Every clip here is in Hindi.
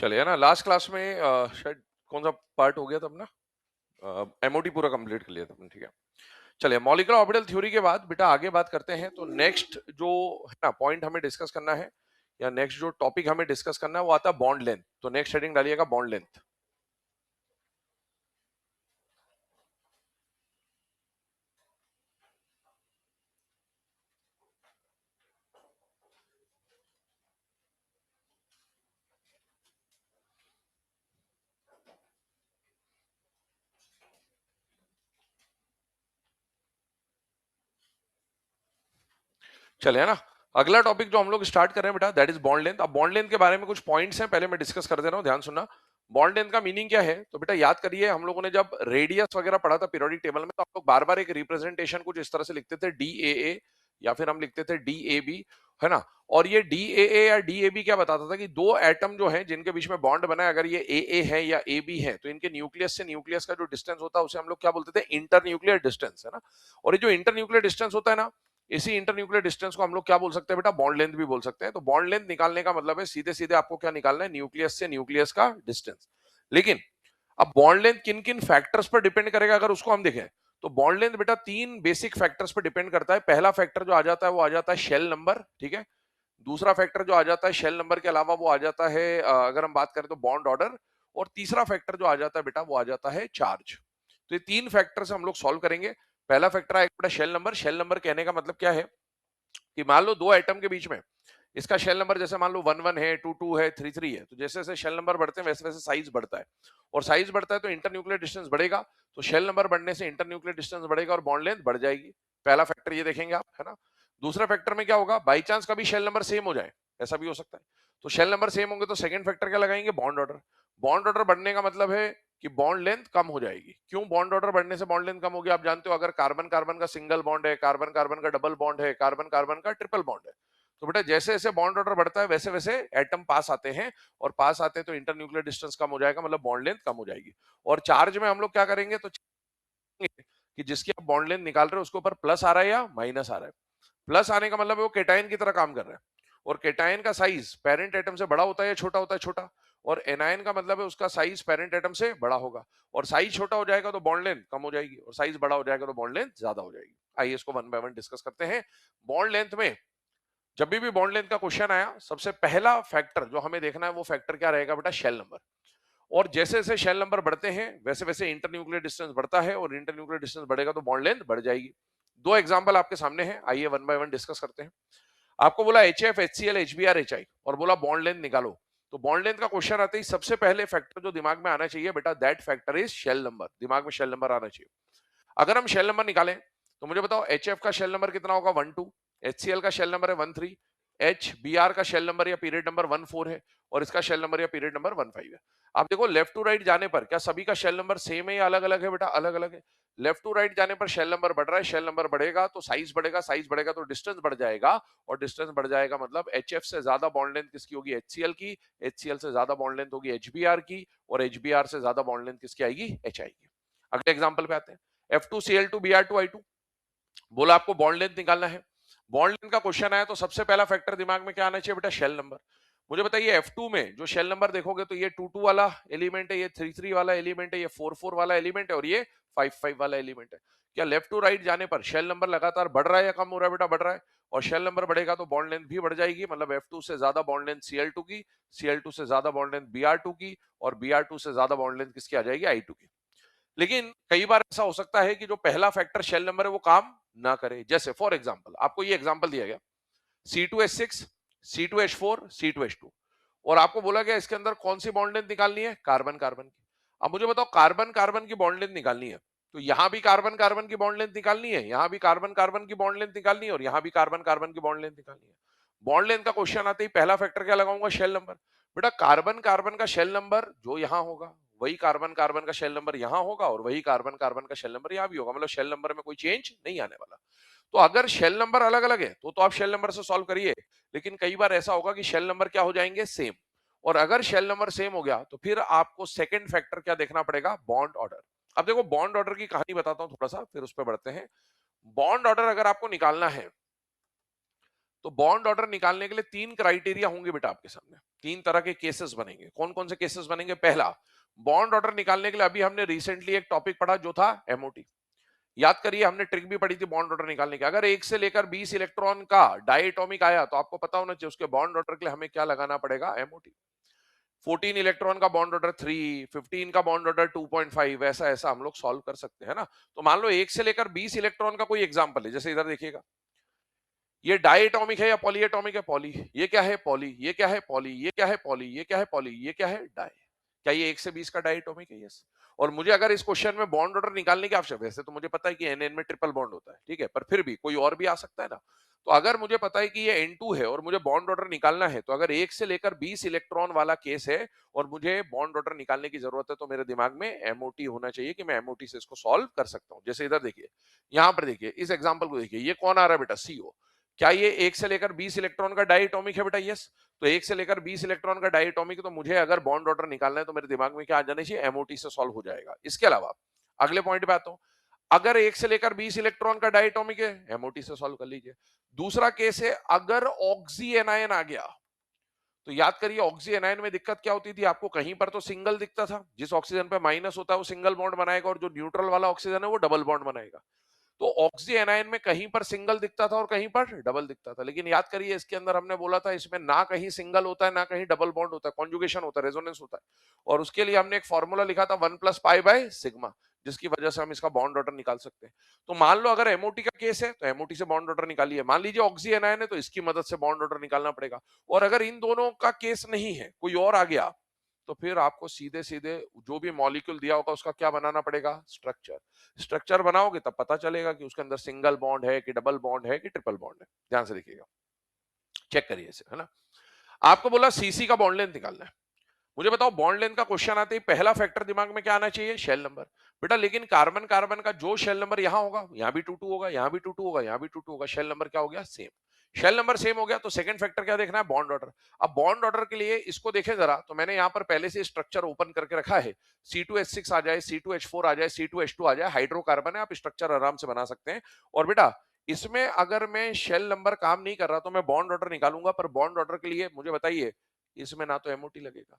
चलिए ना, लास्ट क्लास में शायद कौन सा पार्ट हो गया था अपना? एमओटी पूरा कंप्लीट कर लिया था अपने, ठीक है। चलिए, मॉलिक्यूलर ऑर्बिटल थ्योरी के बाद बेटा आगे बात करते हैं। तो नेक्स्ट जो है ना पॉइंट हमें डिस्कस करना है, या नेक्स्ट जो टॉपिक हमें डिस्कस करना है वो आता है बॉन्ड लेंथ। तो नेक्स्ट हेडिंग डालिएगा बॉन्ड लेंथ। चलिए ना, अगला टॉपिक जो हम लोग स्टार्ट कर रहे हैं बेटा, दैट इज बॉन्ड लेंथ। अब बॉन्ड लेंथ के बारे में कुछ पॉइंट्स हैं, पहले मैं डिस्कस कर दे रहा हूं, ध्यान सुनना। बॉन्ड लेंथ का मीनिंग क्या है? तो बेटा याद करिए, हम लोगों ने जब रेडियस वगैरह पढ़ा था पीरियोडिक टेबल में, तो हम लोग बार बार एक रिप्रेजेंटेशन कुछ इस तरह से लिखते थे, डी ए ए, या फिर हम लिखते थे डी ए बी, है ना। और ये डी ए ए या डी ए बी क्या बताता था कि दो एटम जो है जिनके बीच में बॉन्ड बना है, अगर ये ए ए है या ए बी है, तो इनके न्यूक्लियस से न्यूक्लियस का जो डिस्टेंस होता है उसे हम लोग क्या बोलते थे? इंटर न्यूक्लियर डिस्टेंस, है ना। और ये जो इंटर न्यूक्लियर डिस्टेंस होता है ना, इसी इंटरन्यूक्लियर डिस्टेंस को हम लोग क्या बोल सकते हैं बेटा? बॉन्ड लेंथ भी बोल सकते हैं। तो बॉन्ड लेंथ निकालने का मतलब है सीधे सीधे आपको क्या निकालना है? न्यूक्लियस से न्यूक्लियस का डिस्टेंस। लेकिन अब बॉन्ड लेंथ किन किन फैक्टर्स पर डिपेंड करेगा, अगर उसको हम देखें, तो बॉन्ड लेंथ बेटा तीन बेसिक फैक्टर्स पर डिपेंड करता है। पहला फैक्टर जो आ जाता है वो आ जाता है शेल नंबर, ठीक है। दूसरा फैक्टर जो आ जाता है शेल नंबर के अलावा वो आ जाता है अगर हम बात करें तो बॉन्ड ऑर्डर। और तीसरा फैक्टर जो आ जाता है बेटा वो आ जाता है चार्ज। तो ये तीन फैक्टर से हम लोग सॉल्व करेंगे। पहला फैक्टर है बेटा शेल नंबर। शेल नंबर कहने का मतलब क्या है कि मान लो दो एटम के बीच में इसका शेल नंबर जैसे मान लो 1 1 है, 2 2 है, 3 3 है, तो जैसे जैसे शेल नंबर बढ़ते हैं वैसे वैसे साइज बढ़ता है। और साइज बढ़ता है तो इंटरन्यूक्लियर डिस्टेंस बढ़ेगा। तो शेल नंबर बढ़ने से इंटरन्यूक्लियर डिस्टेंस बढ़ेगा और बॉन्ड लेंथ बढ़ जाएगी। पहला फैक्टर ये देखेंगे आप, है ना। दूसरा फैक्टर में क्या होगा? बाई चांस कभी शेल नंबर सेम हो जाए, ऐसा भी हो सकता है। तो शेल नंबर सेम होंगे तो सेकंड फैक्टर क्या लगाएंगे? Bond order. बॉन्ड ऑर्डर बढ़ने का मतलब है कि बॉन्ड लेंथ कम हो जाएगी। क्यों बॉन्ड ऑर्डर बढ़ने से बॉन्ड लेंथ कम होगी? आप जानते हो, अगर कार्बन कार्बन का सिंगल बॉन्ड है, कार्बन कार्बन का डबल बॉन्ड है, कार्बन कार्बन का ट्रिपल बॉन्ड है, तो बेटा जैसे जैसे बॉन्ड ऑर्डर बढ़ता है वैसे वैसे एटम पास आते हैं। और पास आते हैं तो इंटरन्यूक्लियर डिस्टेंस कम हो जाएगा, मतलब बॉन्ड लेंथ कम हो जाएगी। और चार्ज में हम लोग क्या करेंगे? तो कि जिसकी आप बॉन्ड लेंथ निकाल रहे हो उसके ऊपर प्लस आ रहा है या माइनस आ रहा है। प्लस आने का मतलब है वो केटाइन की तरह काम कर रहा है। और केटाइन का साइज पेरेंट एटम से बड़ा होता है या छोटा होता है? छोटा। और एनायन का मतलब है उसका साइज पेरेंट एटम से बड़ा होगा। और साइज छोटा हो जाएगा तो बॉन्ड लेंथ कम हो जाएगी, और साइज बड़ा हो जाएगा तो बॉन्ड लेंथ ज्यादा हो जाएगी। आइए इसको वन बाय वन डिस्कस करते हैं। बॉन्ड लेंथ में जब भी बॉन्ड लेंथ का क्वेश्चन आया, सबसे पहला फैक्टर जो हमें देखना है वो फैक्टर क्या रहेगा बेटा? Shell number. और जैसे जैसे शेल नंबर बढ़ते हैं वैसे वैसे इंटरन्यूक्लियर डिस्टेंस बढ़ता है, और इंटरन्यूक्लियर डिस्टेंस बढ़ेगा तो बॉन्ड लेंथ बढ़ जाएगी। दो एग्जांपल आपके सामने हैं, आइए वन बाय वन डिस्कस करते हैं। आपको बोला HF HCl HBr HI और बोला बॉन्ड लेंथ निकालो। तो बॉन्ड लेंथ का क्वेश्चन आते ही सबसे पहले फैक्टर जो दिमाग में आना चाहिए बेटा, that factor is shell number. दिमाग में शेल नंबर आना चाहिए। अगर हम शेल नंबर निकालें तो मुझे बताओ HF का शेल नंबर कितना होगा? 1 2। HCl का शेल नंबर है 1 3। HBr का शेल नंबर या पीरियड नंबर 1 4 है। और इसका शेल नंबर या पीरियड नंबर 1 5 है। आप देखो लेफ्ट टू राइट जाने पर क्या सभी का शेल नंबर सेम है या अलग अलग है बेटा? अलग अलग है। लेफ्ट टू राइट जाने पर शेल नंबर बढ़ रहा है, शेल नंबर बढ़ेगा तो साइज बढ़ेगा, साइज बढ़ेगा तो डिस्टेंस बढ़ जाएगा। और डिस्टेंस बढ़ जाएगा मतलब HF से ज्यादा बॉन्ड लेंथ किसकी होगी? HCl की। HCl से ज्यादा बॉन्ड लेंथ होगी HBr की। और HBr से ज्यादा बॉन्ड लेंथ किसकी आएगी? HI की। अगले एग्जांपल पे आते हैं। F2Cl2Br2I2। बोला आपको बॉन्ड लेंथ निकालना है। बॉन्ड लेंथ का क्वेश्चन आया तो सबसे पहला फैक्टर दिमाग में क्या आना चाहिए बेटा? Shell number. मुझे बताइए F2 में जो शेल नंबर देखोगे तो ये 2 2 वाला एलिमेंट है, ये 3 3 वाला एलिमेंट है, ये 4 4 वाला एलिमेंट है, और ये 5 5 वाला एलिमेंट है। क्या लेफ्ट टू राइट जाने पर शेल नंबर लगातार बढ़ रहा है या कम हो रहा है बेटा? बढ़ रहा है। और शेल नंबर बढ़ेगा तो बॉन्ड लेंथ भी बढ़ जाएगी, मतलब F2 से ज्यादा बॉन्ड लेंथ Cl2 की, Cl2 से ज्यादा बॉन्ड लेंथ Br2 की, और Br2 से ज्यादा बॉन्ड लेंथ किसकी आ जाएगी? I2 की। लेकिन कई बार ऐसा हो सकता है कि जो पहला फैक्टर शेल नंबर है वो काम ना करे। जैसे फॉर एग्जांपल आपको ये एग्जांपल दिया गया, C2H6 C2H4 C2H2, और आपको बोला गया इसके अंदर कौन सी बॉन्ड लेंथ निकालनी है? कार्बन कार्बन की। अब मुझे बताओ कार्बन कार्बन की बॉन्ड लेंथ निकालनी है, तो यहां भी कार्बन कार्बन की बॉन्ड लेंथ निकालनी है, यहां भी कार्बन कार्बन की बॉन्ड लेंथ निकालनी है, और यहां भी कार्बन कार्बन की बॉन्ड लेंथ निकालनी है। बॉन्ड लेंथ का क्वेश्चन आते ही पहला फैक्टर क्या लगाऊंगा? Shell number. बेटा कार्बन कार्बन का शेल नंबर जो यहां होगा वही कार्बन कार्बन का शेल नंबर यहां होगा, और वही कार्बन कार्बन का शेल नंबर यहां भी होगा, मतलब शेल नंबर में कोई चेंज नहीं आने वाला। तो अगर शेल नंबर अलग अलग है तो आप शेल नंबर से सॉल्व करिए। लेकिन कई बार ऐसा होगा कि शेल नंबर क्या हो जाएंगे? सेम। और अगर शेल नंबर सेम हो गया तो फिर आपको सेकंड फैक्टर क्या देखना पड़ेगा? Bond order. अब देखो बॉन्ड ऑर्डर की कहानी बताता हूं थोड़ा सा, फिर उस पर बढ़ते हैं। बॉन्ड ऑर्डर अगर आपको निकालना है तो बॉन्ड ऑर्डर निकालने के लिए 3 क्राइटेरिया होंगे बेटा आपके सामने। 3 तरह के केसेस बनेंगे। कौन-कौन से केसेस बनेंगे? पहला, बॉन्ड ऑर्डर निकालने के लिए अभी हमने रिसेंटली एक टॉपिक पढ़ा जो था एमओटी। याद करिए, हमने ट्रिक भी पढ़ी थी बॉन्ड ऑर्डर निकालने की। अगर 1 से लेकर 20 इलेक्ट्रॉन का डायटोमिक आया तो आपको पता होना चाहिए उसके बॉन्ड ऑर्डर के लिए हमें क्या लगाना पड़ेगा? एमओटी। 14 इलेक्ट्रॉन का बॉन्ड ऑर्डर 3, 15 का बॉन्ड ऑर्डर 2.5, ऐसा ऐसा हम लोग सॉल्व कर सकते हैं ना। तो मान लो 1 से लेकर 20 इलेक्ट्रॉन का कोई एग्जांपल है, जैसे इधर देखिएगा, ये डायटोमिक है या पॉलीएटॉमिक है? पॉली। ये क्या है? पॉली। ये क्या है? पॉली। ये क्या है? पॉली। ये क्या है? पॉली। ये क्या है? डाई। क्या ये 1 से 20 का डायटोमिक है? यस। और मुझे अगर इस क्वेश्चन में बॉन्ड ऑर्डर निकालने की आवश्यकता है, वैसे तो मुझे पता है कि एनएन में ट्रिपल बॉन्ड होता है, ठीक है, पर फिर भी कोई और भी आ सकता है ना। तो अगर मुझे पता है कि ये N2 है और मुझे बॉन्ड ऑर्डर निकालना है, तो अगर 1 से लेकर 20 इलेक्ट्रॉन वाला केस है और मुझे बॉन्ड ऑर्डर निकालने की जरूरत है, तो मेरे दिमाग में एमओटी होना चाहिए कि मैं एमओटी से इसको सॉल्व कर सकता हूं। जैसे इधर देखिए, यहां पर देखिए, इस एग्जांपल को देखिए, ये कौन आ रहा है बेटा? सीओ। क्या ये 1 से लेकर 20 इलेक्ट्रॉन का डायटोमिक है बेटा? यस। तो 1 से लेकर 20 इलेक्ट्रॉन का डायटोमिक, तो मुझे अगर बॉन्ड ऑर्डर निकालना है तो मेरे दिमाग में क्या आ जाना चाहिए? एमओटी से सॉल्व हो जाएगा। इसके अलावा अगले पॉइंट पे आता हूं। अगर 1 से लेकर 20 इलेक्ट्रॉन का डायटोमिक है, एमओटी से सॉल्व कर लीजिए। दूसरा केस है, अगर ऑक्सी एनायन आ गया, तो याद करिए ऑक्सी एनायन में दिक्कत क्या होती थी आपको? कहीं पर तो सिंगल दिखता था, जिस ऑक्सीजन पे माइनस होता है वो सिंगल बॉन्ड बनाएगा और जो न्यूट्रल वाला ऑक्सीजन है वो डबल बॉन्ड बनाएगा। तो ऑक्सी एनायन में कहीं पर सिंगल दिखता था और कहीं पर डबल दिखता था, लेकिन याद करिए इसके अंदर हमने बोला था इसमें ना कहीं सिंगल होता है ना कहीं डबल बॉन्ड होता है, कॉन्जुगेशन होता है, रेजोनेंस होता है। और उसके लिए हमने एक फॉर्मूला लिखा था 1 प्लस पाई बाय सिग्मा, जिसकी वजह से हम इसका बॉन्ड ऑर्डर निकाल सकते हैं। तो मान लो अगर एमओटी का केस है तो एमओटी से बॉन्ड ऑर्डर निकालिए। मान लीजिए ऑक्सी एनायन है तो इसकी मदद से बॉन्ड ऑर्डर निकालना पड़ेगा। और अगर इन दोनों का केस नहीं है, कोई और आ गया, तो फिर आपको सीधे सीधे जो भी मॉलिक्यूल दिया होगा उसका क्या बनाना पड़ेगा? स्ट्रक्चर। स्ट्रक्चर बनाओगे तब पता चलेगा कि उसके अंदर सिंगल बॉन्ड है कि डबल बॉन्ड है कि ट्रिपल बॉन्ड है। ध्यान से देखिएगा, चेक करिए इसे, है ना। आपको बोला सीसी का बॉन्ड लेंथ निकालना है। मुझे बताओ, बॉन्ड लेंथ का क्वेश्चन आते ही पहला फैक्टर दिमाग में क्या आना चाहिए? Shell number. बेटा लेकिन कार्बन कार्बन का जो शेल नंबर यहां होगा, यहां भी 22 होगा, यहां भी 22 होगा, यहां भी 22 होगा, शेल नंबर क्या हो गया? सेम। शेल नंबर सेम हो गया तो सेकंड फैक्टर क्या देखना है? Bond order. अब बॉन्ड ऑर्डर के लिए इसको देखें जरा, तो मैंने यहां पर पहले से स्ट्रक्चर ओपन करके रखा है। C2H6 आ जाए, C2H4 आ जाए, C2H2 आ जाए, हाइड्रोकार्बन है, आप स्ट्रक्चर आराम से बना सकते हैं। और बेटा इसमें अगर मैं शेल नंबर काम नहीं कर रहा तो मैं बॉन्ड ऑर्डर निकालूंगा, पर बॉन्ड ऑर्डर के लिए मुझे बताइए, इसमें ना तो एमओटी लगेगा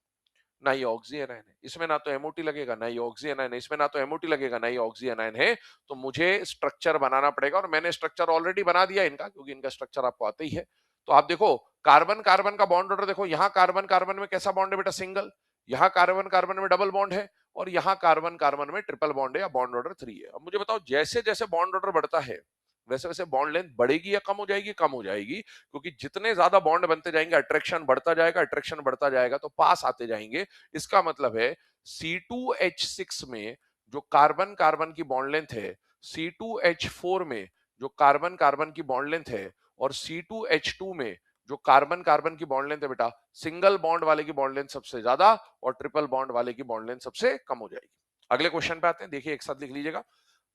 ना ये ऑक्सी एनायन है, इसमें ना तो एमओटी लगेगा ना ये ऑक्सी एनायन है, इसमें ना तो एमओटी लगेगा ना ये ऑक्सी एनायन है। तो मुझे स्ट्रक्चर बनाना पड़ेगा और मैंने स्ट्रक्चर ऑलरेडी बना दिया इनका, क्योंकि इनका स्ट्रक्चर आपको आता ही है। तो आप देखो, कार्बन कार्बन का बॉन्ड ऑर्डर देखो, यहाँ कार्बन कार्बन में कैसा बॉन्ड है बेटा? सिंगल। यहाँ कार्बन कार्बन में डबल बॉन्ड है और यहाँ कार्बन कार्बन में ट्रिपल बॉन्ड है या बॉन्ड ऑर्डर 3 है। अब मुझे बताओ, जैसे जैसे बॉन्ड ऑर्डर बढ़ता है वैसे वैसे बॉन्ड लेंथ बढ़ेगी या कम हो जाएगी? कम हो जाएगी, क्योंकि जितने ज्यादा बॉन्ड बनते जाएंगे अट्रैक्शन बढ़ता जाएगा, अट्रैक्शन बढ़ता जाएगा तो पास आते जाएंगे। इसका मतलब है C2H6 में जो कार्बन कार्बन की बॉन्ड लेंथ है, C2H4 में जो कार्बन कार्बन की बॉन्ड लेंथ है, और C2H2 में जो कार्बन कार्बन की बॉन्ड लेंथ है बेटा, सिंगल बॉन्ड वाले की बॉन्ड लेंथ सबसे ज्यादा और ट्रिपल बॉन्ड वाले की बॉन्ड लेंथ सबसे कम हो जाएगी। अगले क्वेश्चन पे आते हैं, देखिए एक साथ लिख लीजिएगा।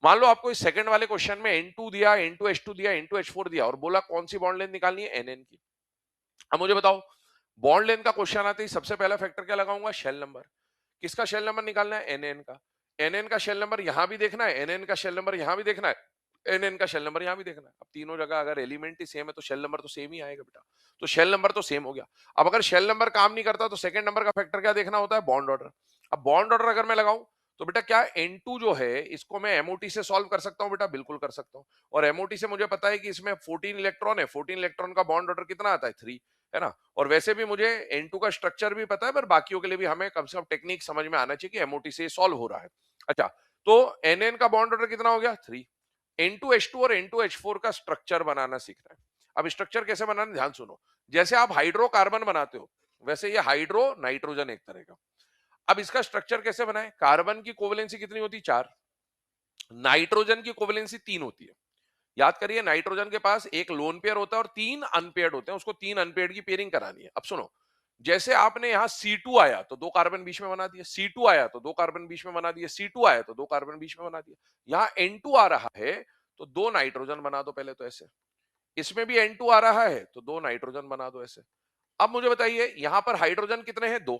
मान लो आपको इस सेकंड वाले क्वेश्चन में N2 दिया, N2H2 दिया, N2H4 दिया और बोला कौन सी बॉन्ड लेंथ निकालनी है? Nn की। अब मुझे बताओ, बॉन्ड लेंथ का क्वेश्चन आते ही सबसे पहला फैक्टर क्या लगाऊंगा? Shell number. किसका शेल नंबर निकालना है? Nn का। Nn का शेल नंबर यहां भी देखना है, Nn का शेल नंबर यहां भी देखना है, Nn का शेल नंबर यहां भी देखना है। अब तीनों जगह अगर एलिमेंट ही सेम है तो शेल नंबर तो सेम ही आएगा बेटा। तो शेल नंबर तो सेम हो गया। अब अगर शेल नंबर काम नहीं करता तो सेकंड नंबर का फैक्टर क्या देखना होता है? Bond order. अब बॉन्ड ऑर्डर अगर मैं लगाऊं तो बेटा क्या N2 जो है इसको मैं एमओटी से सॉल्व कर सकता हूं? बेटा बिल्कुल कर सकता हूं। और एमओटी से मुझे पता है कि इसमें 14 इलेक्ट्रॉन है, 14 इलेक्ट्रॉन का बॉन्ड ऑर्डर कितना आता है? 3, है ना। और वैसे भी मुझे N2 का स्ट्रक्चर भी पता है, पर बाकियों के लिए भी हमें कम से कम टेक्निक समझ में आना चाहिए कि एमओटी से सॉल्व हो रहा है। अच्छा, तो Nn का बॉन्ड ऑर्डर कितना हो गया? 3। N2H2 और N2H4 का स्ट्रक्चर बनाना सीखना है। अब स्ट्रक्चर कैसे बनाना, ध्यान सुनो। जैसे आप हाइड्रोकार्बन बनाते हो वैसे ये हाइड्रो नाइट्रोजन एक तरह का। अब इसका स्ट्रक्चर कैसे बनाए? कार्बन की कोवेलेंसी कितनी होती है? 4। नाइट्रोजन की कोवेलेंसी 3 होती है। याद करिए, नाइट्रोजन के पास एक लोन पेयर होता है और 3 अनपेयर्ड होते हैं, उसको 3 अनपेयर्ड की पेयरिंग करानी है। अब सुनो, जैसे आपने यहां C2 आया तो 2 कार्बन बीच में बना दिए, C2 आया तो 2 कार्बन बीच में बना दिए, C2 आया तो 2 कार्बन बीच में बना दिए। यहां N2 आ रहा है तो 2 नाइट्रोजन बना दो पहले, तो ऐसे। इसमें भी N2 आ रहा है तो 2 नाइट्रोजन बना दो, ऐसे। अब मुझे बताइए, यहां पर हाइड्रोजन कितने हैं? 2।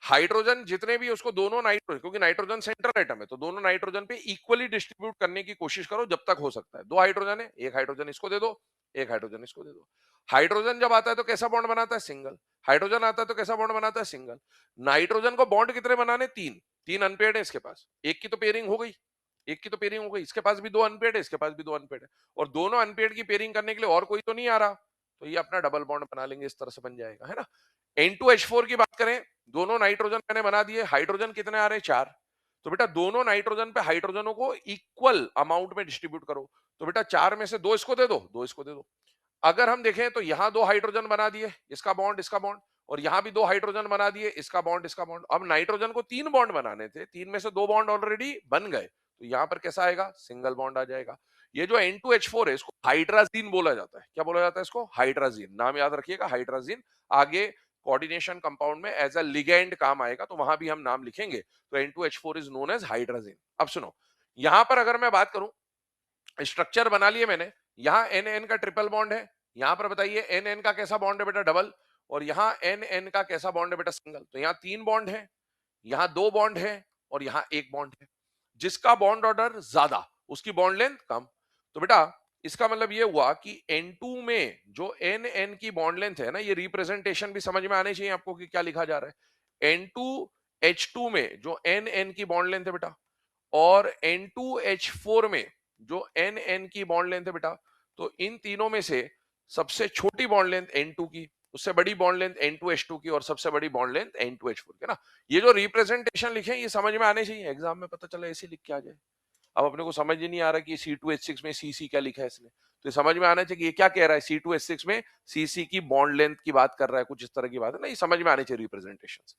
हाइड्रोजन जितने भी उसको दोनों नाइट्रोजन, क्योंकि नाइट्रोजन सेंट्रल एटम है, तो दोनों नाइट्रोजन पे इक्वली डिस्ट्रीब्यूट करने की कोशिश करो जब तक हो सकता है। दो हाइड्रोजन है, एक हाइड्रोजन इसको दे दो, एक हाइड्रोजन इसको दे दो। हाइड्रोजन जब आता है तो कैसा बॉन्ड बनाता है? सिंगल। हाइड्रोजन आता है तो कैसा बॉन्ड बनाता है? सिंगल। नाइट्रोजन को बॉन्ड कितने बनाने? तीन। तीन अनपेयर्ड है इसके पास, एक की तो पेयरिंग हो गई, एक की तो पेयरिंग हो गई, इसके पास भी दो अनपेयर्ड है, इसके पास भी दो अनपेयर्ड है, और दोनों अनपेयर्ड की पेयरिंग करने के लिए और कोई तो नहीं आ रहा, तो ये अपना डबल बॉन्ड बना लेंगे, इस तरह से बन जाएगा, है ना। N2H4 की बात करें, दोनों नाइट्रोजन मैंने बना दिए, हाइड्रोजन कितने आ रहे हैं? चार। तो बेटा दोनों नाइट्रोजन पे हाइड्रोजनों को इक्वल अमाउंट में डिस्ट्रीब्यूट करो। तो बेटा चार में से दो इसको दे दो, दो इसको दे दो। अगर हम देखें तो यहां दो हाइड्रोजन बना दिए, इसका बॉन्ड इसका बॉन्ड, और यहां भी दो हाइड्रोजन बना दिए, इसका बॉन्ड इसका बॉन्ड। अब नाइट्रोजन को तीन बॉन्ड बनाने थे, तीन में से दो बॉन्ड ऑलरेडी बन गए, तो यहां पर कैसा आएगा? सिंगल बॉन्ड आ जाएगा। ये जो N2H4 है, इसको हाइड्राजीन बोला जाता है। क्या बोला जाता है इसको? हाइड्राजीन। नाम याद रखिएगा, हाइड्राजीन। आगे कोऑर्डिनेशन कंपाउंड में एज अ लिगेंड काम आएगा, तो वहां भी हम नाम लिखेंगे। तो N2H4 is known as hydrazine. अब सुनो, यहां पर अगर मैं बात करूं, स्ट्रक्चर बना लिए मैंने, यहां एन एन का ट्रिपल बॉन्ड है, यहां पर बताइए एन एन का कैसा बॉन्ड है बेटा? डबल। और यहां एन एन का कैसा बॉन्ड है बेटा? सिंगल। तो यहां तीन बॉन्ड है, यहां दो बॉन्ड है, और यहां एक बॉन्ड है। जिसका बॉन्ड ऑर्डर ज्यादा, उसकी बॉन्ड लेंथ कम। तो बेटा इसका मतलब ये हुआ कि N2 में जो एन एन की बॉन्ड लेंथ है ना, ये रिप्रेजेंटेशन भी समझ में आने चाहिए आपको कि क्या लिखा जा रहा है। N2H2 में जो एन एन की बॉन्ड लेंथ है बेटा, और N2H4 में जो एन एन की बॉन्ड लेंथ है बेटा, तो इन तीनों में से सबसे छोटी बॉन्ड लेंथ N2 की, उससे बड़ी बॉन्ड लेंथ N2H2 की, और सबसे बड़ी बॉन्ड लेंथ N2H4 की ना। ये जो रिप्रेजेंटेशन लिखे हैं, ये समझ में आने चाहिए, एग्जाम में पता चला ऐसे लिख के आ जाए। अब अपने को समझ ही नहीं आ रहा कि C2H6 में CC क्या लिखा है इसने, तो समझ में आना चाहिए कि ये क्या कह रहा है। C2H6 में CC की बॉन्ड लेंथ की बात कर रहा है, कुछ इस तरह की बात है ना, ये समझ में आने चाहिए रिप्रेजेंटेशन।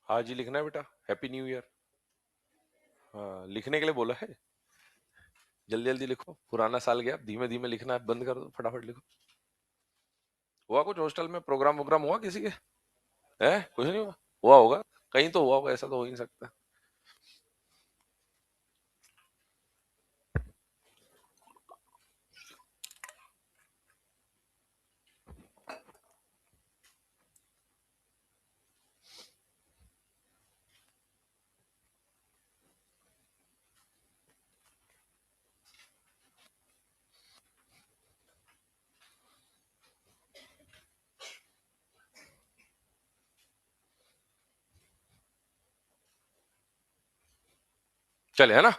हाँ जी, लिखना है बेटा, हैप्पी न्यू ईयर। हाँ, लिखने के लिए बोला है, जल्दी जल्दी लिखो, पुराना साल गया, धीमे धीमे लिखना बंद कर दो, फटाफट लिखो। हुआ कुछ हॉस्टल में प्रोग्राम वोग्राम हुआ किसी के? है कुछ नहीं हुआ? हुआ होगा, कहीं तो हुआ होगा, ऐसा तो हो ही नहीं सकता। चले, है ना।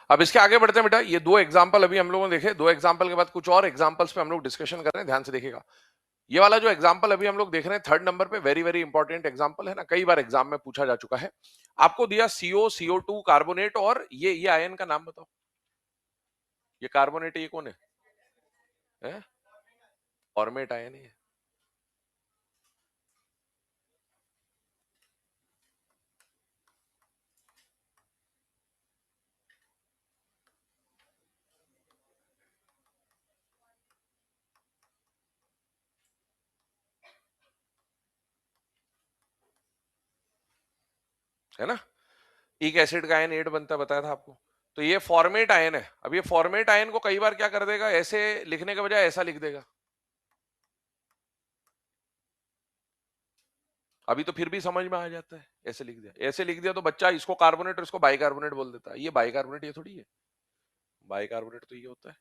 अब इसके आगे बढ़ते हैं बेटा, ये दो एग्जाम्पल अभी हम लोगों ने देखे, दो एग्जाम्पल के बाद कुछ और एग्जाम्पल्स पे हम लोग डिस्कशन कर रहे हैं, ध्यान से देखिएगा। ये वाला जो एग्जाम्पल अभी हम लोग देख रहे हैं थर्ड नंबर पे, वेरी वेरी इंपॉर्टेंट एग्जाम्पल है ना, कई बार एग्जाम में पूछा जा चुका है। आपको दिया CO CO2 कार्बोनेट, और ये आयन का नाम बताओ। ये कार्बोनेट, ये कौन है? फॉर्मेट आयन है। है ना। एक एसिड का आयन 8 बनता है, बताया था आपको। तो ये फॉर्मेट आयन है। अब ये फॉर्मेट आयन को कई बार क्या कर देगा, ऐसे लिखने के बजाय ऐसा लिख देगा। अभी तो फिर भी समझ में आ जाता है, ऐसे लिख दिया, ऐसे लिख दिया तो बच्चा इसको कार्बोनेट और इसको बाइकार्बोनेट बोल देता है। ये बाइकार्बोनेट, ये थोड़ी है बाइकार्बोनेट, तो ये होता है।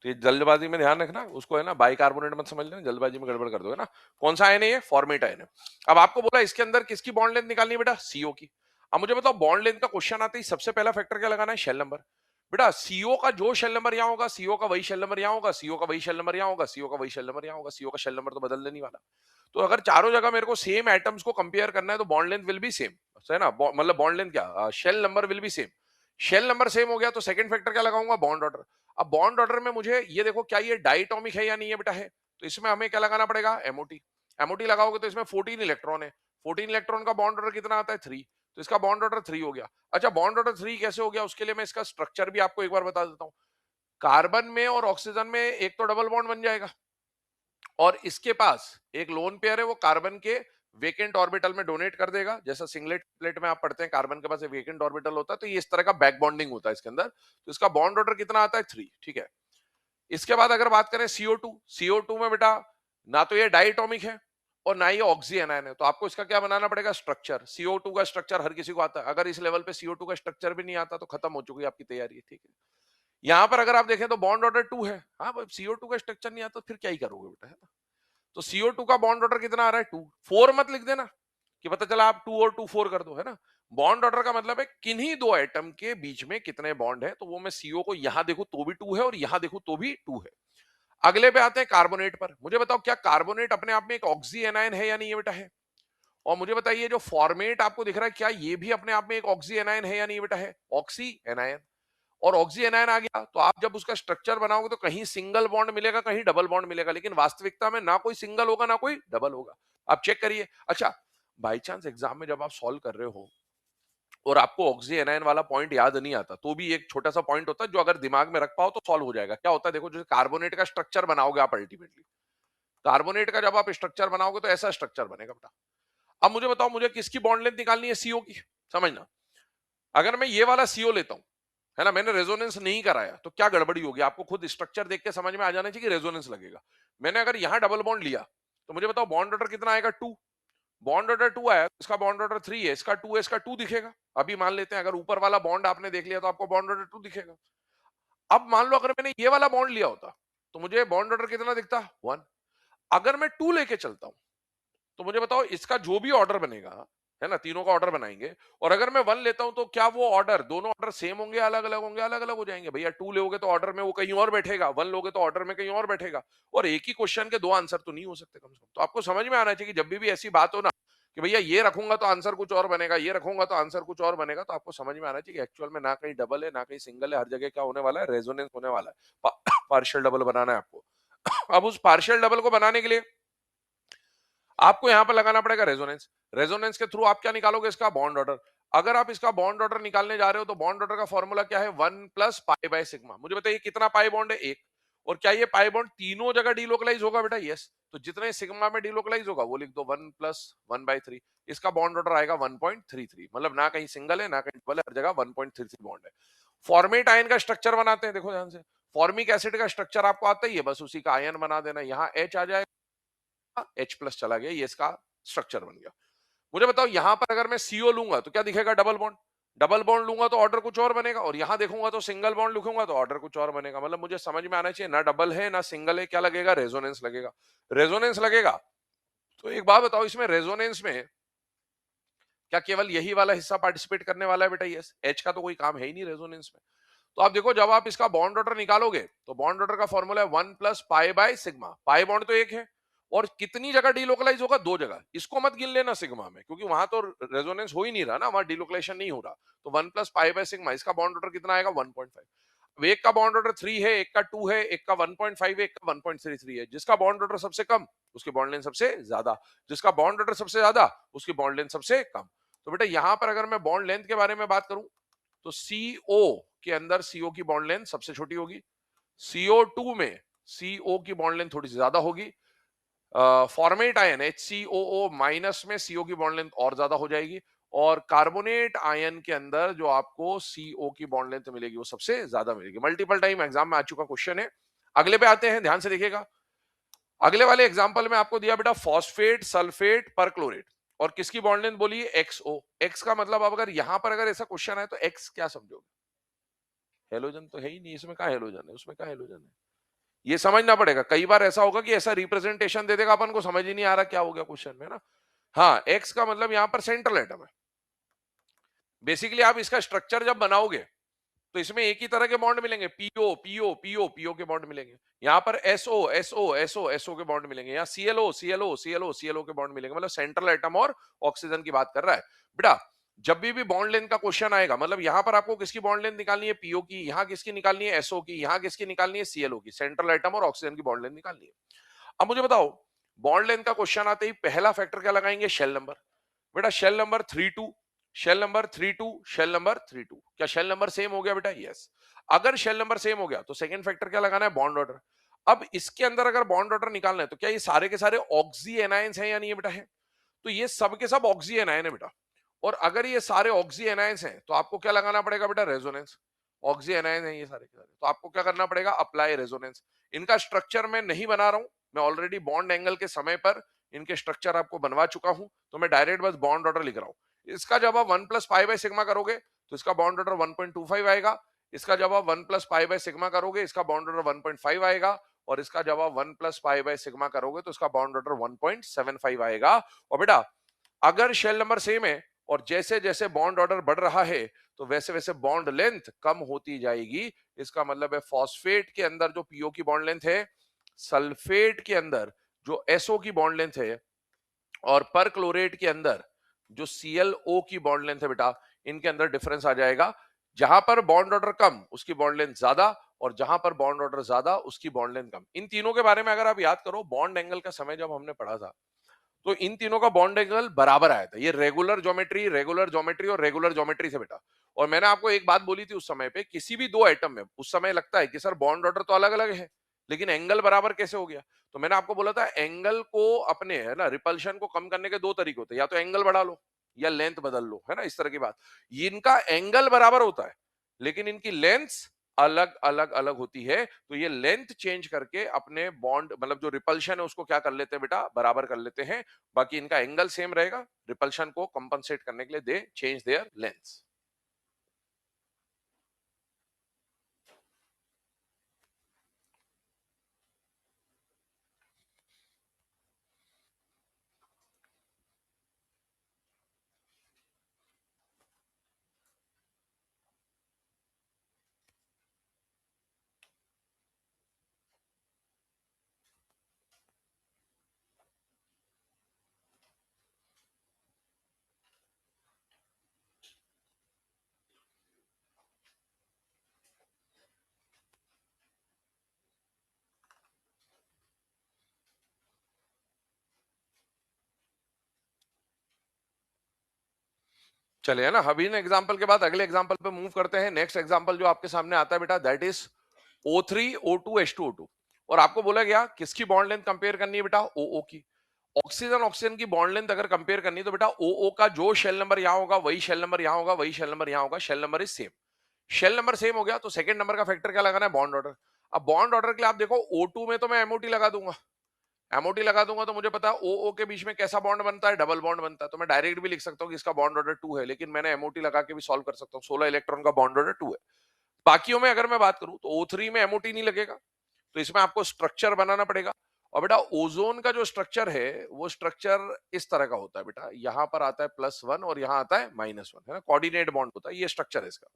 तो ये जल्दबाजी में ध्यान रखना, उसको है ना बाइकार्बोनेट मत समझ लेना, जल्दबाजी में गड़बड़ कर दो, है ना। कौन सा आयन है ये, फॉर्मेट आयन है। अब आपको बोला इसके अंदर किसकी बॉन्ड लेंथ निकालनी है बेटा, सीओ की। अब मुझे बताओ बॉन्ड लेंथ का क्वेश्चन आते ही सबसे पहला फैक्टर क्या लगाना है, शेल नंबर। बेटा सीओ का जो शेल नंबर यहां होगा, सीओ का वही शेल नंबर यहां होगा, सीओ का वही शेल नंबर यहां होगा, सीओ का वही शेल नंबर यहां होगा, सीओ का शेल नंबर तो बदल नहीं वाला। तो अगर चारों जगह मेरे को सेम एटम्स को कंपेयर करना है तो bond length will be same, है ना। मतलब बॉन्ड लेंथ क्या, shell number will be same. Shell number same हो गया तो सेकंड फैक्टर क्या लगाऊंगा, बॉन्ड ऑर्डर। अब बॉन्ड ऑर्डर में मुझे ये देखो क्या ये डाइटोमिक है या नहीं है बेटा, है। तो इसमें हमें क्या लगाना पड़ेगा, एमओटी। एमओटी लगाओगे तो इसमें 14 इलेक्ट्रॉन है। 14 इलेक्ट्रॉन का बॉन्ड ऑर्डर कितना आता है, 3। तो इसका बॉन्ड ऑर्डर 3 हो गया। अच्छा बॉन्ड ऑर्डर 3 कैसे हो गया, उसके लिए मैं इसका स्ट्रक्चर भी आपको एक बार बता देता हूं। कार्बन में और ऑक्सीजन में एक तो डबल बॉन्ड बन जाएगा, और इसके पास एक लोन पेयर है, वो कार्बन के वेकेंट ऑर्बिटल में डोनेट कर देगा। जैसा सिंगलेट प्लेट में आप पढ़ते हैं कार्बन के पास एक वेकेंट ऑर्बिटल होता है, तो ये इस तरह का बैक बॉन्डिंग होता है इसके अंदर। तो इसका बॉन्ड ऑर्डर कितना आता है, 3, ठीक है। इसके बाद अगर बात करें CO2, CO2 में बेटा ना तो ये डाइटोमिक है और ना ही ऑक्सी एनायन है, तो आपको इसका क्या बनाना पड़ेगा, स्ट्रक्चर। CO2 का स्ट्रक्चर हर किसी को आता है, अगर इस लेवल पे CO2 का स्ट्रक्चर भी नहीं आता तो खत्म हो चुकी है आपकी तैयारी, ठीक है। यहां पर अगर आप देखें तो बॉन्ड ऑर्डर 2 है। हाँ CO2 का स्ट्रक्चर नहीं आता तो फिर क्या ही करोगे बेटा, है ना। तो CO2 का बॉन्ड ऑर्डर कितना आ रहा है, 2। 4 मत लिख देना कि पता चला आप 2 और 2 4 कर दो, है ना। बॉन्ड ऑर्डर का मतलब है किन्हीं दो एटम के बीच में कितने बॉन्ड है, तो वो मैं CO को यहां देखूं तो भी 2 है और यहां देखूं तो भी 2 है। अगले पे आते हैं कार्बोनेट पर। मुझे बताओ क्या कार्बोनेट अपने आप में एक ऑक्सी एनायन है या नहीं, ये बेटा है। और मुझे बताइए जो फॉर्मेट आपको दिख रहा है, क्या ये भी अपने आप में एक ऑक्सी एनायन है या नहीं, बेटा है, ऑक्सी एनायन। और ऑक्सी एनायन आ गया तो आप जब उसका स्ट्रक्चर बनाओगे तो कहीं सिंगल बॉन्ड मिलेगा, कहीं डबल बॉन्ड मिलेगा, लेकिन वास्तविकता में ना कोई सिंगल होगा ना कोई डबल होगा। आप चेक करिए। अच्छा बाई चांस एग्जाम में जब आप सॉल्व कर रहे हो और आपको ऑक्सी एनायन वाला पॉइंट याद नहीं आता, तो भी एक छोटा सा पॉइंट होता है जो अगर दिमाग में रख पाओ तो सॉल्व हो जाएगा। क्या होता है देखो, जैसे कार्बोनेट का स्ट्रक्चर बनाओगे आप, अल्टीमेटली कार्बोनेट का जब आप स्ट्रक्चर बनाओगे तो ऐसा स्ट्रक्चर बनेगा बेटा। अब मुझे बताओ मुझे किसकी बॉन्ड लेंथ निकालनी है, सीओ की। समझना, अगर मैं ये वाला सीओ लेता हूं, है ना, मैंने रेजोनेंस नहीं कराया तो क्या गड़बड़ी होगी, आपको खुद स्ट्रक्चर देख के समझ में आ जाना चाहिए कि रेजोनेंस लगेगा। मैंने अगर यहां डबल बॉन्ड लिया तो मुझे बताओ बॉन्ड ऑर्डर कितना आएगा, 2। बॉन्ड ऑर्डर 2 आया, इसका बॉन्ड ऑर्डर 3 है, इसका 2 है, इसका 2 दिखेगा। अभी मान लेते हैं अगर ऊपर वाला बॉन्ड आपने देख लिया तो आपको बॉन्ड ऑर्डर 2 दिखेगा। अब मान लो अगर मैंने ये वाला बॉन्ड लिया होता तो मुझे बॉन्ड ऑर्डर कितना दिखता, 1। अगर मैं 2 लेके चलता हूं तो मुझे बताओ इसका जो भी ऑर्डर बनेगा, है ना, तीनों का ऑर्डर बनाएंगे, और अगर मैं 1 लेता हूं तो क्या वो ऑर्डर, दोनों ऑर्डर सेम होंगे, अलग अलग होंगे, अलग अलग हो जाएंगे भैया। 2 लोगे तो ऑर्डर में वो कहीं और बैठेगा, 1 लोगे तो ऑर्डर में कहीं और बैठेगा, और एक ही क्वेश्चन के 2 आंसर तो नहीं हो सकते कम से कम। तो आपको समझ में आना चाहिए कि जब भी ऐसी बात हो ना कि भैया ये रखूंगा तो आंसर कुछ और बनेगा, ये रखूंगा तो आंसर कुछ और बनेगा, तो आपको समझ में आना चाहिए कि एक्चुअल में ना कहीं डबल है ना कहीं सिंगल है, हर जगह क्या होने वाला है, रेजोनेंस होने वाला है। पार्शियल डबल बनाना है आपको। अब उस पार्शियल डबल को बनाने के लिए आपको यहां पर लगाना पड़ेगा रेजोनेंस। रेजोनेंस के थ्रू आप क्या निकालोगे, इसका बॉन्ड ऑर्डर। अगर आप इसका बॉन्ड ऑर्डर निकालने जा रहे हो तो बॉन्ड ऑर्डर का फॉर्मूला क्या है, 1 प्लस पाई बाय सिग्मा। मुझे बताइए कितना पाई बॉन्ड है, 1। और क्या ये पाई बॉन्ड तीनों जगह डीलोकलाइज होगा बेटा, यस। तो जितने सिग्मा में डीलोकलाइज होगा वो लिख दो, 1 प्लस 1/3। इसका बॉन्ड ऑर्डर आएगा 1.33, मतलब ना कहीं सिंगल है ना कहीं डबल है, हर जगह 1.33 बॉन्ड है। फॉर्मेट आयन का स्ट्रक्चर बनाते हैं, देखो ध्यान से। फॉर्मिक एसिड का स्ट्रक्चर आपको आता ही है, बस उसी का आयन बना देना। यहाँ H आ जाएगा, H प्लस चला गया, ये इसका स्ट्रक्चर बन गया। मुझे बताओ यहां पर अगर मैं CO लूंगा तो क्या दिखेगा, डबल बॉन्ड। डबल बॉन्ड लूंगा तो ऑर्डर कुछ और बनेगा, और यहां देखूंगा तो सिंगल बॉन्ड लिखूंगा तो ऑर्डर कुछ और बनेगा। मतलब मुझे समझ में आना चाहिए ना डबल है ना सिंगल है, क्या लगेगा, रेजोनेंस लगेगा। रेजोनेंस लगेगा तो एक बात बताओ, इसमें रेजोनेंस में क्या केवल यही वाला हिस्सा पार्टिसिपेट करने वाला है बेटा, यस। H का तो कोई काम है ही नहीं रेजोनेंस में। तो आप देखो जब आप इसका बॉन्ड ऑर्डर निकालोगे तो बॉन्ड ऑर्डर का फॉर्मूला है 1 plus pi by sigma. Pi bond तो एक है, और कितनी जगह डीलोकलाइज होगा, 2 जगह। इसको मत गिन लेना सिग्मा में, क्योंकि वहां तो रेजोनेंस हो ही नहीं रहा ना, वहां डीलोकलाइजेशन नहीं हो रहा। तो 1 प्लस पाई बाय सिग्मा, इसका बॉन्ड ऑर्डर कितना आएगा, 1.5। अब एक का बॉन्ड ऑर्डर 3 है, एक का 2 है, एक का 1.5 है, एक का 1.33 है। जिसका बॉन्ड ऑर्डर सबसे कम उसकी बॉन्ड लेंथ सबसे ज्यादा, जिसका बॉन्ड ऑर्डर सबसे ज्यादा उसकी बॉन्ड लेंथ सबसे कम। तो बेटा यहां पर अगर मैं बॉन्ड लेंथ के बारे में बात करूं तो CO के अंदर CO की बॉन्ड लेंथ सबसे छोटी होगी, CO2 में CO की बॉन्ड लेंथ थोड़ी सी ज्यादा होगी। फॉर्मेट आयन HCOO माइनस में CO की बॉन्ड लेंथ और ज्यादा हो जाएगी, और कार्बोनेट आयन के अंदर जो आपको CO की बॉन्ड लेंथ मिलेगी वो सबसे ज्यादा मिलेगी। मल्टीपल टाइम एग्जाम में आ चुका क्वेश्चन है। अगले पे आते हैं, ध्यान से देखिएगा। अगले वाले एग्जांपल में आपको दिया बेटा फॉस्फेट सल्फेट परक्लोरेट, और किसकी बॉन्ड लेंथ बोली है? XO। एक्स का मतलब अब अगर यहां पर अगर ऐसा क्वेश्चन है तो एक्स क्या समझोगे? हेलोजन तो है ही नहीं इसमें, कहां हेलोजन है, उसमें कहां हेलोजन है, ये समझना पड़ेगा। कई बार ऐसा होगा कि ऐसा रिप्रेजेंटेशन दे देगा अपन को समझ ही नहीं आ रहा क्या हो गया क्वेश्चन में ना। हाँ, एक्स का मतलब यहां पर सेंट्रल एटम है। बेसिकली आप इसका स्ट्रक्चर जब बनाओगे तो इसमें एक ही तरह के बॉन्ड मिलेंगे, पीओ पीओ पीओ पीओ के बॉन्ड मिलेंगे। यहाँ पर एसओ एसओ एसओ एसओ के बॉन्ड मिलेंगे, यहाँ सीएलओ सीएलओ सीएलओ सीएलओ के बॉन्ड मिलेंगे। मतलब सेंट्रल एटम और ऑक्सीजन की बात कर रहा है बेटा। जब भी बॉन्ड लेंथ का क्वेश्चन आएगा, मतलब यहाँ पर आपको किसकी बॉन्ड लेंथ निकालनी है? पीओ की। यहाँ किसकी निकालनी है? एसओ की। यहाँ किसकी निकालनी है? सीएलओ की। सेंट्रल एटम और ऑक्सीजन की बॉन्ड लेंथ निकालनी है। अब मुझे बताओ, बॉन्ड लेंथ का क्वेश्चन आते ही पहला फैक्टर क्या लगाएंगे? Shell number. बेटा shell number 32, shell number 32, shell number 32। क्या शेल नंबर सेम हो गया बेटा? यस। अगर शेल नंबर सेम हो गया तो सेकंड फैक्टर क्या लगाना है? Bond order. अब इसके अंदर अगर बॉन्ड ऑर्डर निकालना है तो क्या ये सारे के सारे ऑक्सी एनायंस हैं या नहीं है बेटा? है। तो ये सब के सब ऑक्सी एनायन है बेटा। और अगर ये सारे ऑक्सी एनायंस हैं तो आपको क्या लगाना पड़ेगा बेटा? रेजोनेंस। ऑक्सी एनायन है ये सारे के सारे, तो आपको क्या करना पड़ेगा? Apply resonance. इनका स्ट्रक्चर मैं नहीं बना रहा हूं, मैं ऑलरेडी बॉन्ड एंगल के समय पर इनके स्ट्रक्चर आपको बनवा चुका हूं, तो मैं डायरेक्ट बस बॉन्ड ऑर्डर लिख रहा हूं। इसका जब आप 1 प्लस पाई बाय सिग्मा करोगे तो इसका बॉन्ड ऑर्डर 1.25 आएगा। इसका जब आप 1 प्लस पाई बाय सिग्मा करोगे इसका बॉन्ड ऑर्डर 1.5 आएगा। और इसका जब आप 1 प्लस पाई बाय सिग्मा करोगे तो इसका बॉन्ड ऑर्डर 1.75 आएगा। और बेटा अगर शेल नंबर सेम है और जैसे जैसे बॉन्ड ऑर्डर बढ़ रहा है तो वैसे वैसे बॉन्ड लेंथ कम होती जाएगी। इसका मतलब है फॉस्फेट के अंदर जो पीओ की बॉन्ड लेंथ है, सल्फेट के अंदर जो एसओ की बॉन्ड लेंथ है, और परक्लोरेट के अंदर जो सीएलओ की बॉन्ड लेंथ है बेटा, इनके अंदर डिफरेंस आ जाएगा। जहां पर बॉन्ड ऑर्डर कम उसकी बॉन्ड लेंथ ज्यादा, और जहां पर बॉन्ड ऑर्डर ज्यादा उसकी बॉन्ड लेंथ कम। इन तीनों के बारे में अगर आप याद करो, बॉन्ड एंगल का समय जब हमने पढ़ा था तो इन तीनों का बॉन्ड एंगल बराबर आया था। ये रेगुलर ज्योमेट्री और रेगुलर ज्योमेट्री से बेटा। और मैंने आपको एक बात बोली थी उस समय पे, किसी भी दो एटम में उस समय लगता है कि सर बॉन्ड ऑर्डर तो अलग अलग है लेकिन एंगल बराबर कैसे हो गया? तो मैंने आपको बोला था एंगल को अपने, है ना, रिपल्शन को कम करने के दो तरीके होते हैं, या तो एंगल बढ़ा लो या लेंथ बदल लो, है ना, इस तरह की बात। इनका एंगल बराबर होता है लेकिन इनकी लेंथ अलग अलग अलग होती है। तो ये लेंथ चेंज करके अपने बॉन्ड, मतलब जो रिपल्शन है उसको क्या कर लेते हैं बेटा? बराबर कर लेते हैं। बाकी इनका एंगल सेम रहेगा, रिपल्शन को कंपनसेट करने के लिए दे चेंज देयर लेंथ। चलिए ना, अभी ना एग्जांपल के बाद अगले एग्जांपल पे मूव करते हैं। नेक्स्ट एग्जांपल जो आपके सामने आता है बेटा, that is O3 O2 H2O2। और आपको बोला गया किसकी बॉन्ड लेंथ कंपेयर करनी है बेटा? OO की। ऑक्सीजन ऑक्सीजन की बॉन्ड लेंथ अगर कंपेयर करनी है तो बेटा OO का जो शेल नंबर यहां होगा वही शेल नंबर यहां होगा, वही शेल नंबर यहां होगा। Shell number is same. Shell number same हो गया तो सेकंड नंबर का फैक्टर क्या लगाना है? Bond order. अब बॉन्ड ऑर्डर के लिए आप देखो, O2 में तो मैं MOT लगा दूंगा। एमओटी लगा दूंगा तो मुझे पता है ओ के बीच में कैसा बॉन्ड बनता है? डबल बॉन्ड बनता है। तो मैं डायरेक्ट भी लिख सकता हूँ कि इसका बॉन्ड ऑर्डर 2 है, लेकिन मैंने एमओटी लगा के भी सॉल्व कर सकता हूँ। 16 इलेक्ट्रॉन का बॉन्ड ऑर्डर 2 है। बाकियों में अगर मैं बात करूं तो O3 में एमओटी नहीं लगेगा, तो इसमें आपको स्ट्रक्चर बनाना पड़ेगा। और बेटा ओजोन का जो स्ट्रक्चर है वो स्ट्रक्चर इस तरह का होता है बेटा, यहां पर आता है +1 और यहां आता है -1, है ना, कोऑर्डिनेट बॉन्ड होता है, ये स्ट्रक्चर है इसका।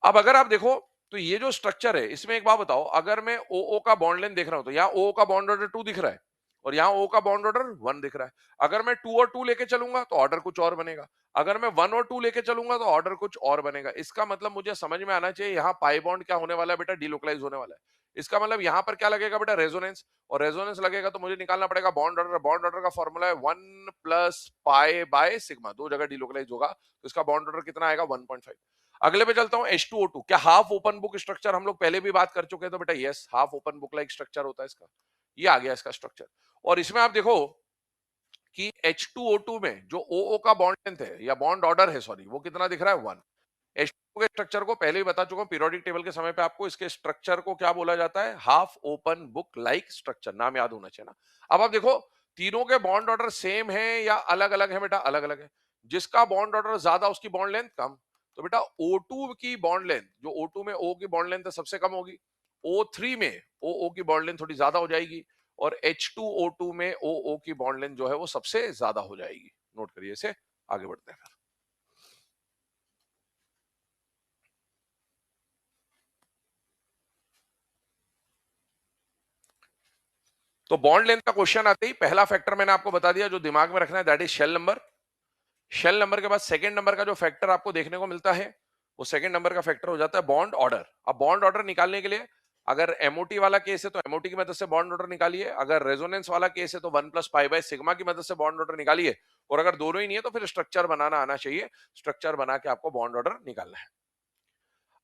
अब अगर आप देखो तो ये जो स्ट्रक्चर है इसमें एक बात बताओ, अगर मैं ओ का बॉन्ड लेंथ देख रहा हूं तो यहाँ ओ का बॉन्ड ऑर्डर 2 दिख रहा है और यहाँ ओ का बॉन्ड ऑर्डर 1 दिख रहा है। अगर मैं 2 और 2 लेके चलूंगा तो ऑर्डर कुछ और बनेगा। अगर मैं 1 और 2 लेके चलूंगा तो ऑर्डर कुछ और बनेगा। इसका मतलब मुझे समझ में आना चाहिए यहाँ पाई बॉन्ड क्या होने वाला है बेटा? डिलोकलाइज होने वाला है। इसका मतलब यहाँ पर क्या लगेगा बेटा? रेजोनेंस। और रेजोनेंस लगेगा तो मुझे निकालना पड़ेगा बॉन्ड ऑर्डर। बॉन्ड ऑर्डर का फॉर्मूला है 1 प्लस पाई बाय सिग्मा, दो जगह डिलोकलाइज होगा तो इसका बॉन्ड ऑर्डर कितना आएगा? 1.5। अगले पे चलता हूं, H2O2। क्या हाफ ओपन बुक स्ट्रक्चर हम लोग पहले भी बात कर चुके हैं? तो बेटा yes, half open book like structure होता है इसका। ये आ गया इसका स्ट्रक्चर। और इसमें आप देखो कि H2O2 में जो OO का बॉन्ड लेंथ है या बॉन्ड ऑर्डर है, सॉरी, वो कितना दिख रहा है? 1। H2 के स्ट्रक्चर को पहले ही बता चुका हूं पीरियोडिक टेबल के समय पे आपको, इसके स्ट्रक्चर को क्या बोला जाता है? Half open book like structure, नाम याद होना चाहिए ना। अब आप देखो तीनों के बॉन्ड ऑर्डर सेम है या अलग अलग है? बेटा अलग अलग है। जिसका बॉन्ड ऑर्डर ज्यादा उसकी बॉन्ड लेंथ कम। तो बेटा O2 की बॉन्ड लेंथ, जो O2 में O की बॉन्ड लेंथ है, सबसे कम होगी। O3 में OO की बॉन्ड लेंथ थोड़ी ज्यादा हो जाएगी और H2O2 में OO की बॉन्ड लेंथ जो है वो सबसे ज्यादा हो जाएगी। नोट करिए इसे, आगे बढ़ते हैं। तो बॉन्ड लेंथ का क्वेश्चन आते ही पहला फैक्टर मैंने आपको बता दिया जो दिमाग में रखना है, that is shell number. Shell number के बाद सेकंड नंबर का जो फैक्टर आपको देखने को मिलता है, वो सेकंड नंबर का फैक्टर हो जाता है बॉन्ड ऑर्डर। अब बॉन्ड ऑर्डर निकालने के लिए अगर एमओटी वाला केस है तो एमओटी की मदद से बॉन्ड ऑर्डर निकालिए, अगर रेजोनेंस वाला केस है तो 1+π/σ की मदद से बॉन्ड ऑर्डर निकालिए, और अगर दोनों ही नहीं है तो फिर स्ट्रक्चर बनाना आना चाहिए। स्ट्रक्चर बना के आपको बॉन्ड ऑर्डर निकालना है।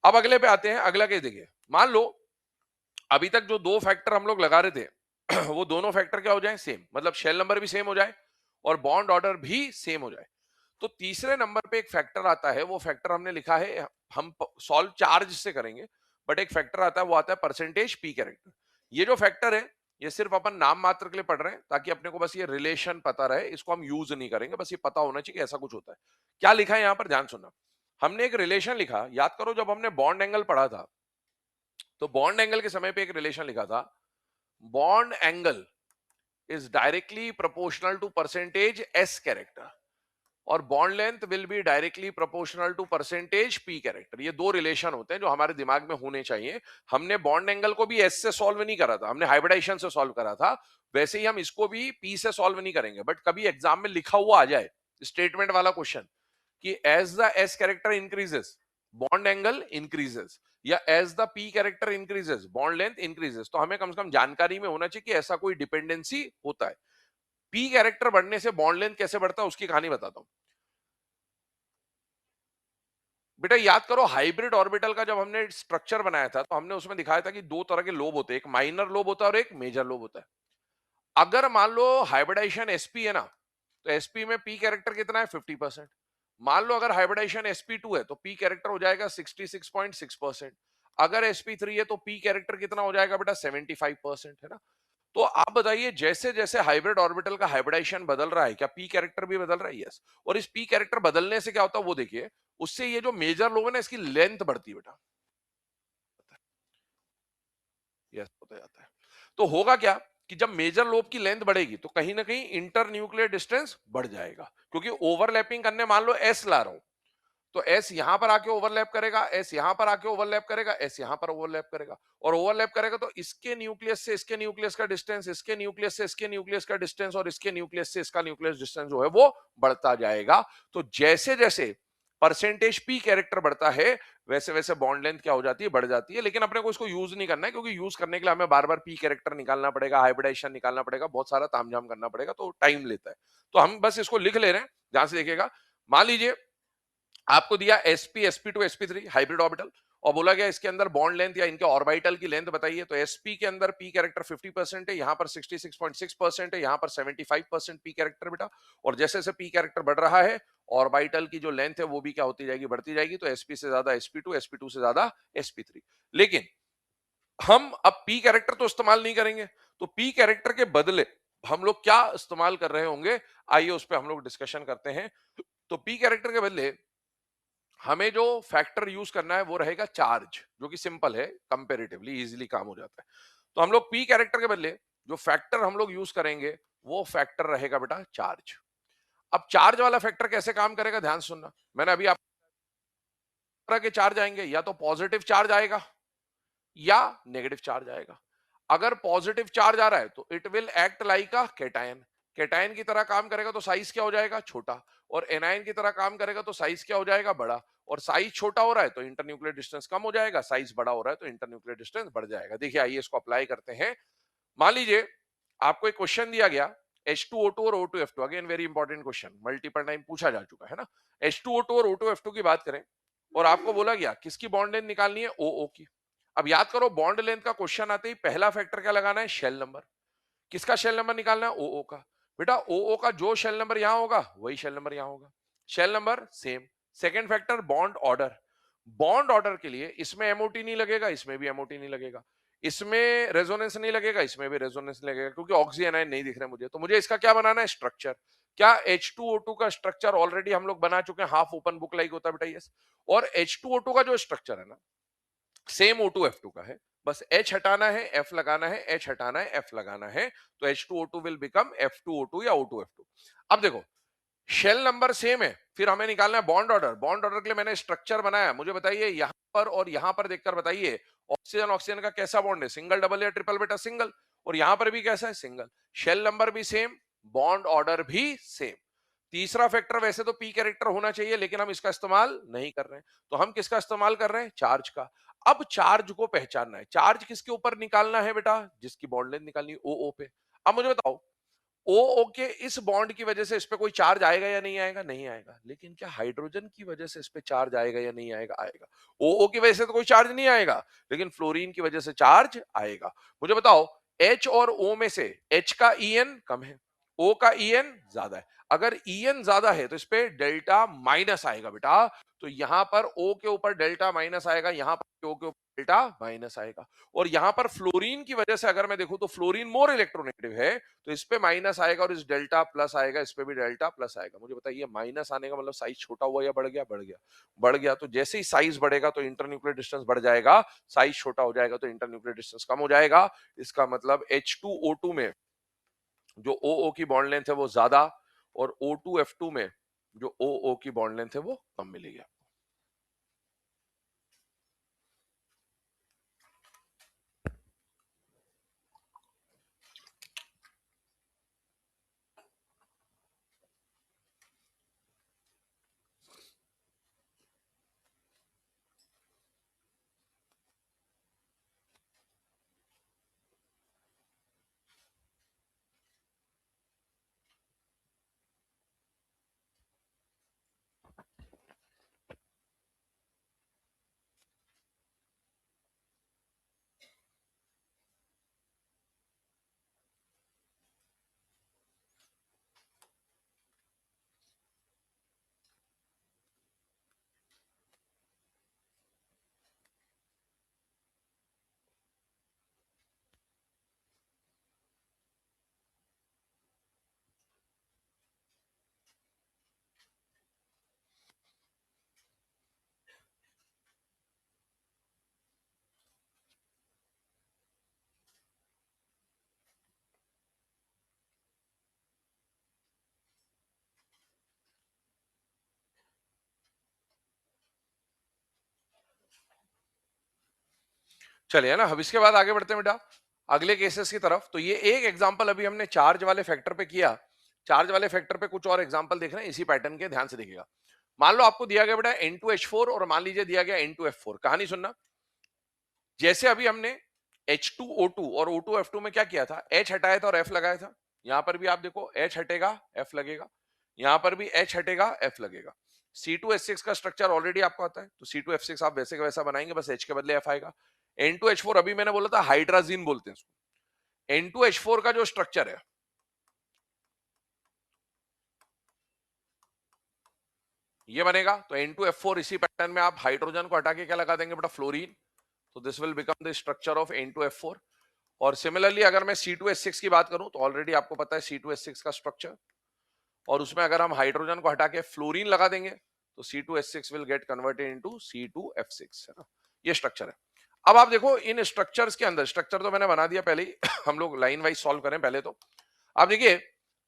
अब अगले पे आते हैं। अगला केस देखिए, मान लो अभी तक जो दो फैक्टर हम लोग लगा रहे थे वो दोनों फैक्टर क्या हो जाए? सेम, मतलब शेल नंबर भी सेम हो जाए और बॉन्ड ऑर्डर भी सेम हो जाए। तो तीसरे नंबर पे एक फैक्टर आता है, वो फैक्टर हमने लिखा है, हम सॉल्व चार्ज से करेंगे, बट एक फैक्टर आता है, वो आता है परसेंटेज पी कैरेक्टर। ये जो फैक्टर है ये सिर्फ अपन नाम मात्र के लिए पढ़ रहे हैं ताकि अपने को बस ये रिलेशन पता रहे, इसको हम यूज नहीं करेंगे, बस ये पता होना चाहिए कि ऐसा कुछ होता है। क्या लिखा है यहां पर, ध्यान सुनना। हमने एक रिलेशन लिखा, याद करो जब हमने बॉन्ड एंगल पढ़ा था तो बॉन्ड एंगल के समय पे एक रिलेशन लिखा था, bond angle is directly proportional to percentage s character और bond length will be directly proportional to percentage p character. ये दो रिलेशन होते हैं जो हमारे दिमाग में होने चाहिए। हमने बॉन्ड एंगल को भी एस से सॉल्व नहीं करा था, हमने हाइब्रिडाइजेशन से सॉल्व करा था। वैसे ही हम इसको भी पी से सॉल्व नहीं करेंगे, बट कभी एग्जाम में लिखा हुआ आ जाए स्टेटमेंट वाला क्वेश्चन कि as the s character increases bond angle increases, या as the p character increases bond length increases, तो हमें कम से कम जानकारी में होना चाहिए कि ऐसा कोई डिपेंडेंसी होता है। पी कैरेक्टर बढ़ने से बॉन्ड लेंथ कैसे बढ़ता है उसकी कहानी बताता हूं। बेटा याद करो हाइब्रिड ऑर्बिटल का जब हमने स्ट्रक्चर बनाया था तो हमने उसमें दिखाया था कि दो तरह के लोब होते हैं, एक माइनर लोब होता है और एक मेजर लोब होता है। अगर मान लो हाइब्रिडाइजेशन एसपी है ना, तो एसपी में पी कैरेक्टर कितना है? 50%। मान लो अगर हाइब्रिडाइजेशन sp2 है तो पी कैरेक्टर हो जाएगा 66.6%। अगर sp3 है तो पी कैरेक्टर कितना हो जाएगा बेटा? 75%, है ना। तो आप बताइए जैसे जैसे हाइब्रिड ऑर्बिटल का हाइब्रिडाइजेशन बदल रहा है क्या पी कैरेक्टर भी बदल रहा है? यस। और इस पी कैरेक्टर बदलने से क्या होता है वो देखिए, उससे ये जो मेजर लोब है ना इसकी लेंथ बढ़ती है बेटा। यस, होता जाता है। तो होगा क्या कि जब मेजर लोब की लेंथ बढ़ेगी तो कहीं ना कहीं इंटर न्यूक्लियर डिस्टेंस बढ़ जाएगा, क्योंकि ओवरलैपिंग करने मान लो एस ला रहा हूं तो एस यहां पर आके ओवरलैप करेगा, एस यहां पर आके ओवरलैप करेगा, एस यहां पर ओवरलैप करेगा, और ओवरलैप करेगा तो इसके न्यूक्लियस से इसके न्यूक्लियस का डिस्टेंस, इसके न्यूक्लियस से इसके न्यूक्लियस का डिस्टेंस और इसके न्यूक्लियस से इसका न्यूक्लियस डिस्टेंस जो है वो बढ़ता जाएगा। तो जैसे जैसे परसेंटेज पी कैरेक्टर बढ़ता है वैसे वैसे बॉन्ड लेंथ क्या हो जाती है? बढ़ जाती है। लेकिन अपने को इसको यूज नहीं करना है, क्योंकि यूज करने के लिए हमें बार बार पी कैरेक्टर निकालना पड़ेगा, हाइब्रिडाइजेशन निकालना पड़ेगा, बहुत सारा तामझाम करना पड़ेगा, तो टाइम लेता है। तो हम बस इसको लिख ले रहे हैं, ध्यान से देखिएगा। मान लीजिए आपको दिया sp sp2 sp3 hybrid orbital और बोला गया इसके अंदर बॉन्ड लेंथ या इनके ऑर्बिटल की लेंथ बताइए। तो sp के अंदर p कैरेक्टर 50% है, यहां पर 66.6% है, यहां पर 75% p कैरेक्टर बेटा। और जैसे जैसे p कैरेक्टर बढ़ रहा है ऑर्बिटल की जो लेंथ है वो भी क्या होती जाएगी? बढ़ती जाएगी। तो sp से ज्यादा sp2, sp2 से ज्यादा sp3। लेकिन हम अब p कैरेक्टर तो इस्तेमाल नहीं करेंगे, तो p कैरेक्टर के बदले हम लोग क्या इस्तेमाल कर रहे होंगे? आइए उस पर हम लोग डिस्कशन करते हैं। तो p कैरेक्टर के बदले हमें जो फैक्टर यूज करना है वो रहेगा चार्ज, जो कि सिंपल है, कंपैरेटिवली इजीली काम हो जाता है। तो हम लोग पी कैरेक्टर के बदले जो फैक्टर हम लोग यूज करेंगे वो फैक्टर रहेगा बेटा चार्ज। अब चार्ज वाला फैक्टर कैसे काम करेगा, ध्यान सुनना। मैंने अभी आप तरह के चार्ज आएंगे, या तो पॉजिटिव चार्ज आएगा या नेगेटिव चार्ज आएगा। अगर पॉजिटिव चार्ज आ रहा है तो it will act like a cation, cation की तरह काम करेगा तो साइज क्या हो जाएगा? छोटा। और एनायन की तरह काम करेगा तो साइज क्या हो जाएगा? बड़ा। और साइज छोटा हो रहा है तो इंटरन्यूक्लियर डिस्टेंस कम हो जाएगा, साइज बड़ा हो रहा है तो इंटरन्यूक्लियर डिस्टेंस बढ़ जाएगा। देखिए आइए इसको अप्लाई करते हैं। मान लीजिए आपको एक क्वेश्चन दिया गया H2O2 और O2F2, again very important question, multiple time पूछा जा चुका है ना। H2O2 और O2F2 की बात करें और आपको बोला गया किसकी बॉन्ड लेंथ निकालनी है? OO की। अब याद करो बॉन्ड लेंथ का क्वेश्चन आते ही पहला फैक्टर क्या लगाना है? Shell number. किसका शेल नंबर निकालना है? OO का। बेटा ओ का जो शेल नंबर यहां होगा वही शेल नंबर यहां होगा, shell number same. Second factor bond order, bond order के लिए इसमें एमओटी नहीं लगेगा, इसमें भी एमओटी नहीं लगेगा, इसमें रेजोनेंस नहीं लगेगा, इसमें भी रेजोनेंस नहीं लगेगा, क्योंकि ऑक्सी एनायन नहीं दिख रहे मुझे। तो मुझे इसका क्या बनाना है, स्ट्रक्चर। क्या H2O2 का स्ट्रक्चर ऑलरेडी हम लोग बना चुके हैं, हाफ ओपन बुक लाइक होता है बेटा, यस। और H2O2 का जो स्ट्रक्चर है ना, सेम O2F2 का है, बस H हटाना है, F लगाना है, H हटाना है, F लगाना है, तो H2O2 विल बिकम F2O2 या O2F2। अब देखो शेल नंबर सेम है, फिर हमें निकालना है बॉन्ड ऑर्डर। बॉन्ड ऑर्डर के लिए मैंने स्ट्रक्चर बनाया, मुझे बताइए यहां पर और यहां पर देखकर बताइए ऑक्सीजन ऑक्सीजन का कैसा बॉन्ड है, सिंगल डबल या ट्रिपल, बेटा सिंगल। और यहां पर भी कैसा है, सिंगल। शेल नंबर भी सेम, बॉन्ड ऑर्डर भी सेम। तीसरा फैक्टर वैसे तो पी कैरेक्टर होना चाहिए, लेकिन हम इसका इस्तेमाल नहीं कर रहे हैं, तो हम किसका इस्तेमाल कर रहे हैं, चार्ज का। अब चार्ज को पहचानना है, चार्ज किसके ऊपर निकालना है बेटा, जिसकी बॉन्ड लेंथ निकालनी है, ओ पे। अब मुझे बताओ ओ के इस बॉन्ड की वजह से इस पे कोई चार्ज आएगा या नहीं आएगा, नहीं आएगा। लेकिन क्या हाइड्रोजन की वजह से इस पे चार्ज आएगा या नहीं आएगा, आएगा। ओ की वजह से तो कोई चार्ज नहीं आएगा, लेकिन फ्लोरीन की वजह से चार्ज आएगा। मुझे बताओ H और O में से H का EN कम है, O का EN ज्यादा है। अगर EN ज्यादा है तो इस पे डेल्टा माइनस आएगा बेटा, तो यहां पर O के ऊपर डेल्टा माइनस आएगा, यहां पर O के ऊपर डेल्टा माइनस आएगा। और यहां पर फ्लोरीन की वजह से अगर मैं देखूं तो फ्लोरीन मोर इलेक्ट्रोनेगेटिव है, तो इस पे माइनस आएगा और इस डेल्टा प्लस आएगा, इस पे भी डेल्टा प्लस आएगा। मुझे बताइए माइनस आने का मतलब साइज छोटा हुआ या बढ़ गया, बढ़ गया। बढ़ गया, तो जैसे ही साइज बढ़ेगा तो इंटरन्यूक्लियर डिस्टेंस बढ़ जाएगा, साइज छोटा हो जाएगा तो इंटरन्यूक्लियर डिस्टेंस कम हो जाएगा। इसका मतलब H2O2 में जो OO की बॉन्ड लेंथ है वो ज्यादा, और O2F2 में जो OO की बॉन्ड लेंथ है वो कम मिलेगी। चलिए, है ना। अब इसके बाद आगे बढ़ते हैं बेटा अगले केसेस की तरफ। तो ये एक एग्जांपल अभी हमने चार्ज वाले फैक्टर पे किया। चार्ज वाले फैक्टर पे कुछ और एग्जांपल देख रहे हैं इसी पैटर्न के, ध्यान से देखिएगा। मान लो आपको दिया गया बेटा N2H4 और मान लीजिए दिया गया N2F4। कहानी सुनना, जैसे अभी हमने H2O2 और O2F2 में क्या किया था, H हटाया था और F लगाया था। यहां पर भी आप देखो H हटेगा F लगेगा, यहां पर भी H हटेगा F लगेगा। C2H6 का स्ट्रक्चर ऑलरेडी आपको आता है, तो C2F6 आप वैसे का वैसा बनाएंगे, बस H के बदले F आएगा। N2H4 अभी मैंने बोला था हाइड्राजीन बोलते हैं इसको। N2H4 का जो स्ट्रक्चर है ये बनेगा, तो N2F4 इसी पैटर्न में आप हाइड्रोजन को हटा के क्या लगा देंगे बेटा, फ्लोरीन। तो this will become the structure of N2F4। और सिमिलरली अगर मैं C2H6 की बात करूं तो ऑलरेडी आपको पता है C2H6 का स्ट्रक्चर, और उसमें अगर हम हाइड्रोजन को हटा के फ्लोरीन लगा देंगे तो C2H6 will get converted into C2F6, है ना। ये स्ट्रक्चर है। अब आप देखो इन स्ट्रक्चर्स के अंदर, स्ट्रक्चर तो मैंने बना दिया पहले ही हम लोग लाइन वाइज सॉल्व करें पहले तो। आप देखिए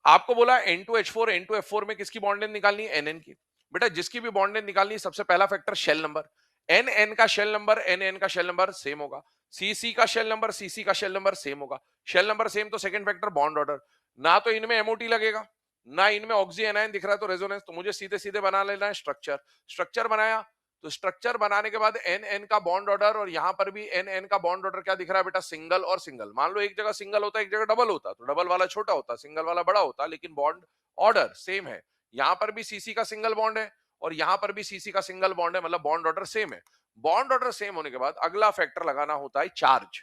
आपको बोला N2H4 में किसकी बॉन्ड लेंथ निकालनी है, NN की। बेटा जिसकी भी बॉन्ड लेंथ निकालनी है, सबसे पहला फैक्टर शेल नंबर। NN का शेल नंबर NN का शेल नंबर सेम होगा, CC का शेल नंबर CC का शेल नंबर सेम होगा। शेल नंबर सेम तो सेकंड फैक्टर बॉन्ड ऑर्डर। ना तो इनमें एमओटी लगेगा, ना इनमें ऑक्सी एनायन दिख रहा है तो रेजोनेंस, तो मुझे सीधे सीधे बना लेना है स्ट्रक्चर। स्ट्रक्चर बनाया, तो स्ट्रक्चर बनाने के बाद एन एन का बॉन्ड ऑर्डर, और यहां पर भी एन एन का बॉन्ड ऑर्डर क्या दिख रहा है बेटा, सिंगल और सिंगल। मान लो एक जगह सिंगल होता एक जगह डबल होता, तो डबल वाला छोटा होता सिंगल वाला बड़ा होता, लेकिन बॉन्ड ऑर्डर सेम है। यहां पर भी सीसी का सिंगल बॉन्ड है और यहां पर भी सीसी का सिंगल बॉन्ड है, मतलब बॉन्ड ऑर्डर सेम है। बॉन्ड ऑर्डर सेम होने के बाद अगला फैक्टर लगाना होता है चार्ज।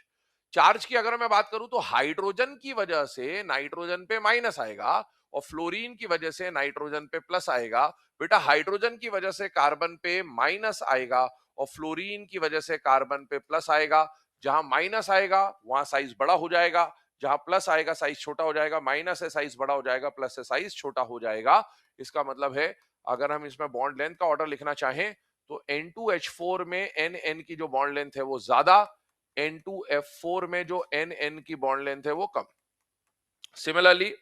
चार्ज की अगर मैं बात करूं तो हाइड्रोजन की वजह से नाइट्रोजन पे माइनस आएगा, और फ्लोरीन की वजह से नाइट्रोजन पे प्लस आएगा, बेटा हाइड्रोजन की वजह से कार्बन पे माइनस आएगा और फ्लोरीन की वजह से कार्बन पे प्लस आएगा। जहां माइनस आएगा वहां साइज बड़ा हो जाएगा, जहां प्लस आएगा साइज छोटा हो जाएगा, माइनस है साइज बड़ा हो जाएगा, प्लस है साइज छोटा हो जाएगा। इसका मतलब है अगर हम इसमें बॉन्ड लेंथ का ऑर्डर लिखना चाहें तो N2H4 में NN की जो बॉन्ड लेंथ है वो ज्यादा, N2F4 में जो NN की बॉन्ड लेंथ है वो कम। सिमिलरली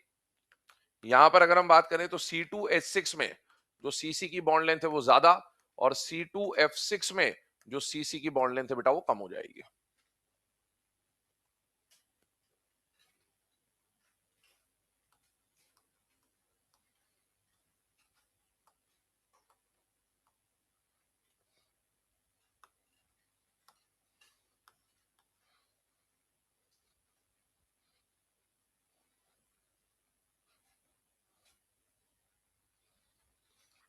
यहां पर अगर हम बात करें तो C2H6 में जो CC की बॉन्ड लेंथ है वो ज्यादा और C2F6 में जो CC की बॉन्ड लेंथ है बेटा वो कम हो जाएगी।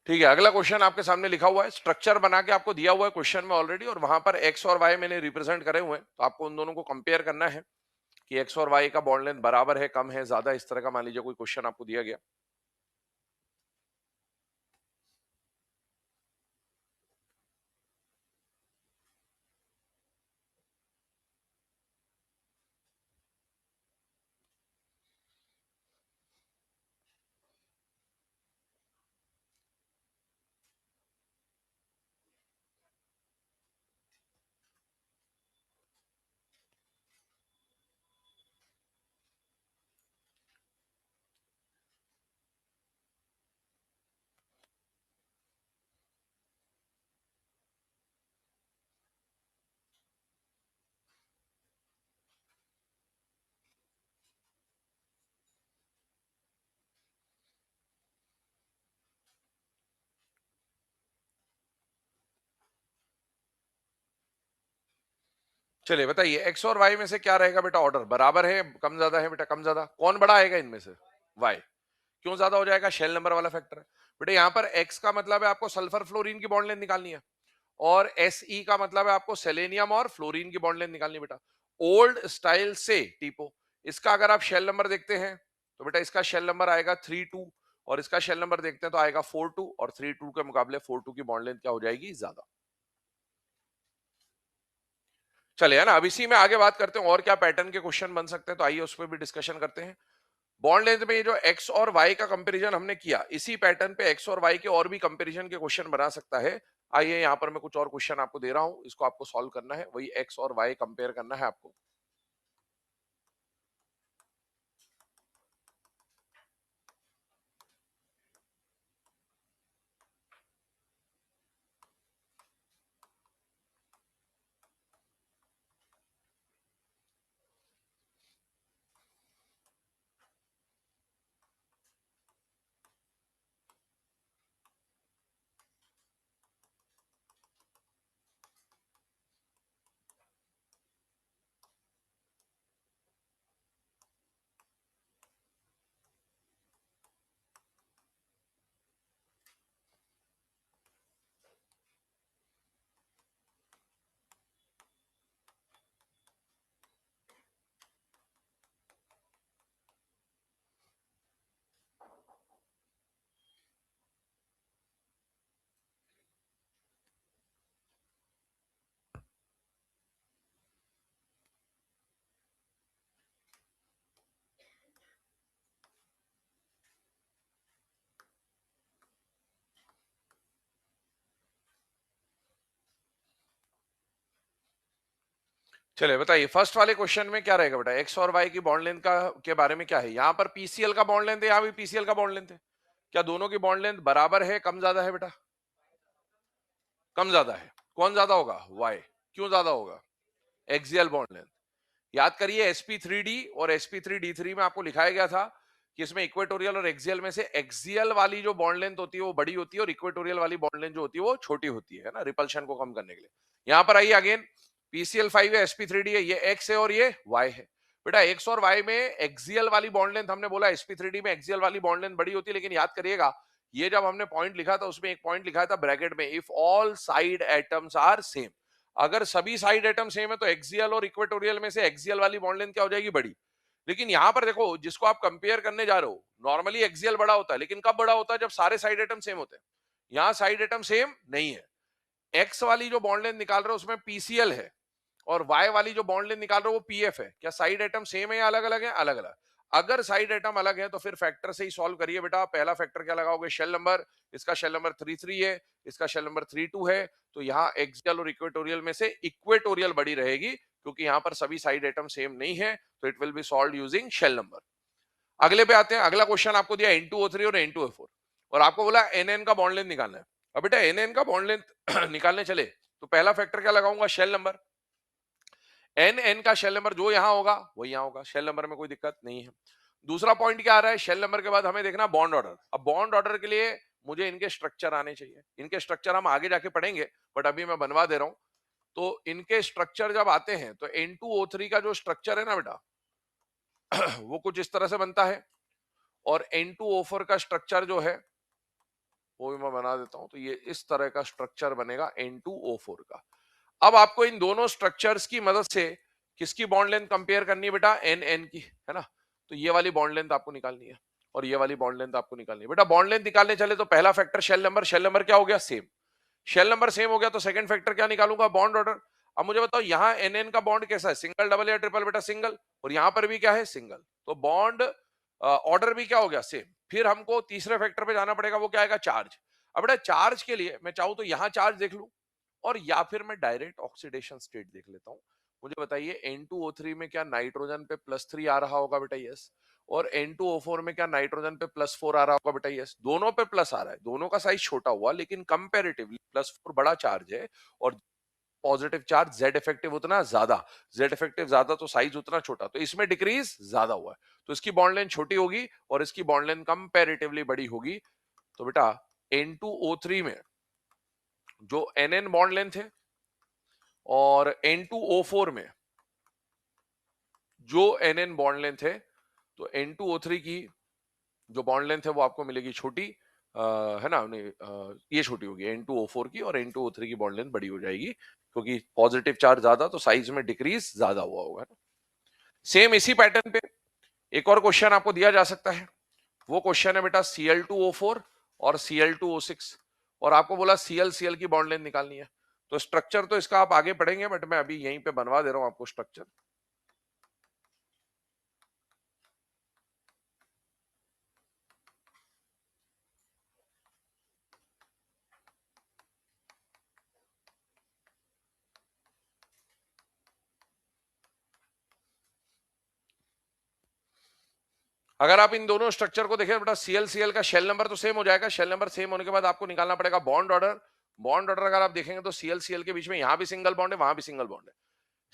ठीक है, अगला क्वेश्चन आपके सामने लिखा हुआ है, स्ट्रक्चर बना के आपको दिया हुआ है क्वेश्चन में ऑलरेडी और वहां पर एक्स और वाई मैंने रिप्रेजेंट करे हुए हैं, तो आपको उन दोनों को कंपेयर करना है कि एक्स और वाई का बॉन्ड लेंथ बराबर है, कम है, ज्यादा, इस तरह का मान लीजिए कोई क्वेश्चन आपको दिया गया। चलिए बताइए एक्स और वाई में से क्या रहेगा बेटा ऑर्डर, बराबर है, कम ज्यादा है बेटा, कम ज्यादा, कौन बड़ा आएगा इनमें से? वाई। क्यों ज्यादा हो जाएगा? शेल नंबर वाला फैक्टर है बेटा। यहाँ पर एक्स का मतलब है आपको सल्फर फ्लोरीन की बॉन्ड लेंथ निकालनी है और एसई का मतलब है आपको सेलेनियम और फ्लोरीन की बॉन्ड लेंथ निकालनी है बेटा, ओल्ड स्टाइल से टीपो। इसका अगर आप शेल नंबर देखते हैं तो बेटा इसका शेल नंबर आएगा 32 और इसका शेल नंबर देखते हैं तो आएगा 42 और 32 के मुकाबले 42 की बॉन्ड लेंथ क्या हो जाएगी? ज्यादा। चलिए है ना, अब इसी में आगे बात करते हैं और क्या पैटर्न के क्वेश्चन बन सकते हैं, तो आइए उस पर भी डिस्कशन करते हैं। बॉन्ड लेंथ में ये जो एक्स और वाई का कंपैरिजन हमने किया, इसी पैटर्न पे एक्स और वाई के और भी कंपैरिजन के क्वेश्चन बना सकता है। आइए यहाँ पर मैं कुछ और क्वेश्चन आपको दे रहा हूं, इसको आपको सॉल्व करना है, वही एक्स और वाई कंपेयर करना है आपको। चलिए बताइए फर्स्ट वाले क्वेश्चन में क्या रहेगा बेटा, एक्स और वाई की बॉन्ड लेंथ का के बारे में क्या है। यहाँ पर पीसीएल का बॉन्ड लेंथ है, यहाँ भी पीसीएल का बॉन्ड लेंथ है, क्या दोनों की बॉन्ड लेंथ बराबर है, कम ज्यादा है बेटा? कम ज्यादा है। कौन ज्यादा होगा? वाई। क्यों ज्यादा होगा? Axial bond length. याद करिए sp3d और sp3d3 में आपको लिखाया गया था कि इसमें इक्वेटोरियल और एक्सियल में से एक्सियल वाली जो बॉन्ड लेंथ होती है वो बड़ी होती है और इक्वेटोरियल वाली बॉन्ड लेंथ जो होती है वो छोटी होती है ना, रिपल्शन को कम करने के लिए। यहां पर आइए अगेन, PCl5 है, sp3d है, ये x है और ये y है। बेटा x और y में एक्सियल वाली बॉन्ड लेंथ हमने बोला sp3d में एक्सियल वाली बॉन्ड लेंथ बड़ी होती है, लेकिन याद करिएगा ये जब हमने पॉइंट लिखा था उसमें एक पॉइंट लिखा था ब्रैकेट में, if all side atoms are same. अगर सभी साइड एटम सेम है तो एक्सियल और इक्वेटोरियल में से एक्सियल वाली बॉन्ड लेंथ क्या हो जाएगी? बड़ी। लेकिन यहां पर देखो, जिसको आप कंपेयर करने जा रहे हो, नॉर्मली एक्सियल बड़ा होता है, लेकिन कब बड़ा होता है? जब सारे साइड आइटम सेम होते हैं। यहां साइड आइटम सेम नहीं है। एक्स वाली जो बॉन्ड लेंथ निकाल रहे हो उसमें पीसीएल है, और वाई वाली जो बॉन्ड लेंथ निकाल रहे हो वो पीएफ है। क्या साइड आइटम सेम है या अलग अलग है? अलग अलग। अगर साइड आइटम अलग है तो फिर फैक्टर से ही सॉल्व करिए बेटा। पहला फैक्टर क्या लगाओगे? Shell number. इसका शेल नंबर 33 है, इसका शेल नंबर 32 है, तो यहाँ एक्सियल और इक्वेटोरियल में से इक्वेटोरियल बड़ी रहेगी, क्योंकि यहाँ पर सभी साइड आइटम सेम नहीं है, तो it will be solve using shell number. अगले पे आते हैं। अगला क्वेश्चन आपको दिया N2O3 और N2O4, और आपको बोला NN का बॉन्ड लेंथ निकालना है। अब बेटा NN का बॉन्ड लेंथ निकालने चले तो पहला फैक्टर क्या लगाऊंगा? Shell number. NN का शेल नंबर जो यहां होगा वो यहां होगा, शेल नंबर में कोई दिक्कत नहीं है। दूसरा पॉइंट क्या आ रहा है? शेल नंबर के बाद हमें देखना बॉन्ड ऑर्डर। अब बॉन्ड ऑर्डर के लिए मुझे इनके स्ट्रक्चर आने चाहिए। इनके स्ट्रक्चर हम आगे जाके पढ़ेंगे, बट अभी मैं बनवा दे रहा हूं। तो इनके स्ट्रक्चर जब आते हैं तो N2O3 का जो स्ट्रक्चर है ना बेटा, वो कुछ इस तरह से बनता है, और N2O4 का स्ट्रक्चर जो है वो भी मैं बना देता हूं। तो ये इस तरह का स्ट्रक्चर बनेगा N2O4 का। अब आपको इन दोनों स्ट्रक्चर्स की मदद से किसकी बॉन्ड लेंथ कंपेयर करनी है बेटा? NN की, है ना। तो ये वाली बॉन्ड लेंथ आपको निकालनी है, और ये वाली बॉन्ड लेंथ आपको निकालनी है बेटा। बॉन्ड लेंथ निकालने चले तो पहला factor shell number. Shell number क्या हो गया? सेम। शेल नंबर सेम हो गया तो सेकंड फैक्टर क्या निकालूंगा? Bond order. अब मुझे बताओ यहाँ NN का बॉन्ड कैसा है? सिंगल, डबल या ट्रिपल? बेटा सिंगल। और यहाँ पर भी क्या है? सिंगल। तो बॉन्ड ऑर्डर भी क्या हो गया? सेम। फिर हमको तीसरे फैक्टर पे जाना पड़ेगा, वो क्या आएगा? चार्ज। अब बेटा चार्ज के लिए मैं चाहूं तो यहाँ चार्ज देख लूं, और या फिर मैं डायरेक्ट ऑक्सीडेशन स्टेट देख लेता हूं। मुझे बताइए N2O3 में क्या नाइट्रोजन पे +3 आ रहा होगा? बेटा यस। और N2O4 में क्या नाइट्रोजन पे +4 आ रहा होगा? बेटा यस। दोनों पे प्लस आ रहा है, दोनों का साइज छोटा हुआ, लेकिन कंपैरेटिवली +4 बड़ा चार्ज है, और पॉजिटिव चार्ज जेड इफेक्टिव उतना ज्यादा, जेड इफेक्टिव ज्यादा तो साइज उतना छोटा, तो इसमें डिक्रीज ज्यादा हुआ है, तो इसकी बॉन्ड लेंथ छोटी होगी और इसकी बॉन्ड लेंथ कंपैरेटिवली बड़ी होगी। तो बेटा N2O3 में जो NN बॉन्ड लेंथ है और N2O4 में जो NN बॉन्ड लेंथ है, तो N2O3 की जो बॉन्ड लेंथ है वो आपको मिलेगी छोटी, है ना। नहीं, ये छोटी होगी N2O4 की, और N2O3 की बॉन्ड लेंथ बड़ी हो जाएगी, क्योंकि पॉजिटिव चार्ज ज्यादा तो साइज में डिक्रीज ज्यादा हुआ होगा ना। सेम इसी पैटर्न पे एक और क्वेश्चन आपको दिया जा सकता है। वो क्वेश्चन है बेटा Cl2O4 और Cl2O6, और आपको बोला Cl की बॉन्ड लेंथ निकालनी है। तो स्ट्रक्चर तो इसका आप आगे पढ़ेंगे, बट मैं अभी यहीं पे बनवा दे रहा हूं आपको स्ट्रक्चर। अगर आप इन दोनों स्ट्रक्चर को देखें बेटा, Cl का शेल नंबर तो सेम हो जाएगा। शेल नंबर सेम होने के बाद आपको निकालना पड़ेगा बॉन्ड ऑर्डर। बॉन्ड ऑर्डर अगर आप देखेंगे तो Cl के बीच में यहां भी सिंगल बॉन्ड है, वहां भी सिंगल बॉन्ड है।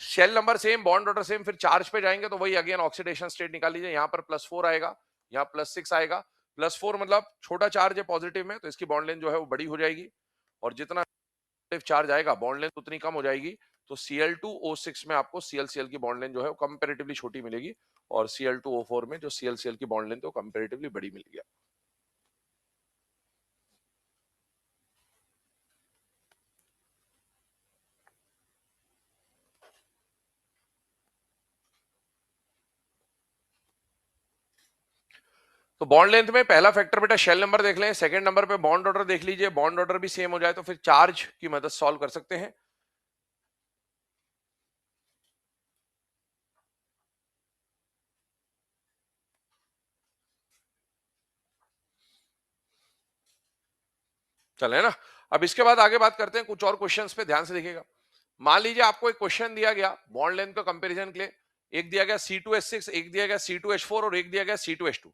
Shell number same, bond order same, फिर चार्ज पे जाएंगे तो वही अगेन ऑक्सीडेशन स्टेट निकाल लीजिए। यहाँ पर +4 आएगा, यहाँ +6 आएगा। +4 मतलब छोटा चार्ज है पॉजिटिव में, तो इसकी बॉन्ड लेंथ जो है वो बड़ी हो जाएगी, और जितना चार्ज आएगा बॉन्ड लेंथ उतनी कम हो जाएगी। तो Cl2O6 में आपको Cl की बॉन्ड लेंथ जो है वो कंपैरेटिवली छोटी मिलेगी, और Cl2O4 में जो Cl की बॉन्ड लेंथ है वो कंपैरेटिवली बड़ी मिलेगी। तो बॉन्ड लेंथ में पहला फैक्टर बेटा शेल नंबर देख लें, सेकंड नंबर पे बॉन्ड ऑर्डर देख लीजिए। बॉन्ड ऑर्डर भी सेम हो जाए तो फिर चार्ज की मदद सॉल्व कर सकते हैं। चले ना। अब इसके बाद आगे बात करते हैं कुछ और क्वेश्चंस पे, ध्यान से देखिएगा। मान लीजिए आपको एक क्वेश्चन दिया गया बॉन्ड लेंथ का कंपैरिजन के लिए। एक दिया गया C2H6, एक दिया गया C2H4 और एक दिया गया C2H2।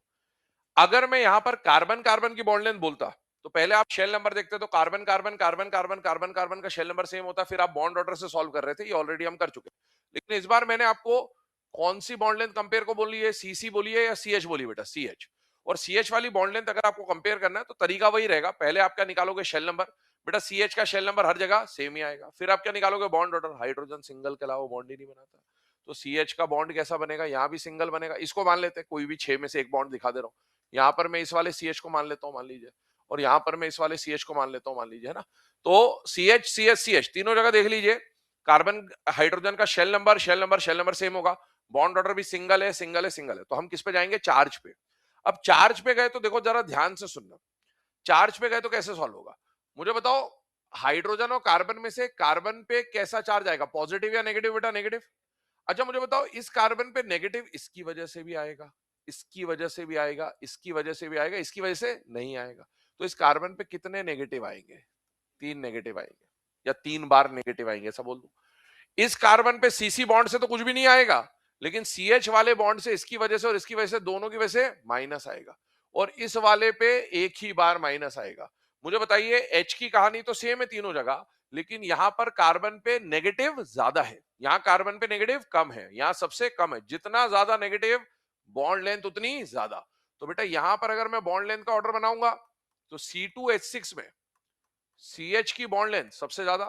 अगर मैं यहां पर कार्बन कार्बन की बॉन्ड लेंथ बोलता तो पहले आप शेल नंबर देखते, तो carbon carbon carbon carbon carbon carbon का शेल नंबर सेम होता, फिर आप बॉन्ड ऑर्डर से सॉल्व कर रहे थे, ये ऑलरेडी हम कर चुके। लेकिन इस बार मैंने आपको कौन सी बॉन्ड लेंथ कंपेयर को बोली है? CC बोलिए या CH बोलिए बेटा? CH। और CH वाली बॉन्ड लेंथ अगर आपको कंपेयर करना है तो तरीका वही रहेगा। पहले आप क्या निकालोगे? Shell number. बेटा CH का शेल नंबर हर जगह सेम ही आएगा। फिर आप क्या निकालोगे? Bond order. हाइड्रोजन सिंगल के अलावा बॉन्ड ही नहीं बनाता, तो CH का बॉन्ड कैसा बनेगा? यहाँ भी सिंगल बनेगा। इसको मान लेते हैं, कोई भी 6 में से एक बॉन्ड दिखा दे रहा हूँ। यहाँ पर मैं इस वाले CH को मान लेता हूँ, मान लीजिए, और यहाँ पर मैं इस वाले CH को मान लेता हूँ, मान लीजिए, है ना। तो CH CH CH तीनों जगह देख लीजिए, कार्बन हाइड्रोजन का shell number shell number shell number same होगा। बॉन्ड ऑर्डर भी सिंगल है, सिंगल है, सिंगल है, तो हम किस पे जाएंगे? चार्ज पे। अब चार्ज पे गए तो देखो जरा ध्यान से सुनना, चार्ज पे गए तो कैसे सॉल्व होगा? मुझे बताओ, हाइड्रोजन और कार्बन में से कार्बन पे कैसा चार्ज आएगा, पॉजिटिव या नेगेटिव? बेटा नेगेटिव। अच्छा मुझे बताओ, इस कार्बन पे नेगेटिव इसकी वजह से भी आएगा, इसकी वजह से भी आएगा, इसकी वजह से भी आएगा, इसकी वजह से नहीं आएगा। तो इस कार्बन पे कितने नेगेटिव आएंगे? 3 नेगेटिव आएंगे, या 3 बार नेगेटिव आएंगे, ऐसा बोल दो। इस कार्बन पे सीसी बॉन्ड से तो कुछ भी नहीं आएगा, लेकिन सीएच वाले बॉन्ड से इसकी वजह से और इसकी वजह से, दोनों की वजह से माइनस आएगा, और इस वाले पे एक ही बार माइनस आएगा। मुझे बताइए, एच की कहानी तो सेम है तीनों जगह, लेकिन यहां पर कार्बन पे नेगेटिव ज्यादा है, यहां कार्बन पे नेगेटिव कम है, यहां सबसे कम है। जितना ज्यादा नेगेटिव बॉन्ड लेंथ उतनी ज्यादा। तो बेटा यहां पर अगर मैं बॉन्ड लेंथ का ऑर्डर बनाऊंगा तो C2H6 में CH की बॉन्ड लेंथ सबसे ज्यादा,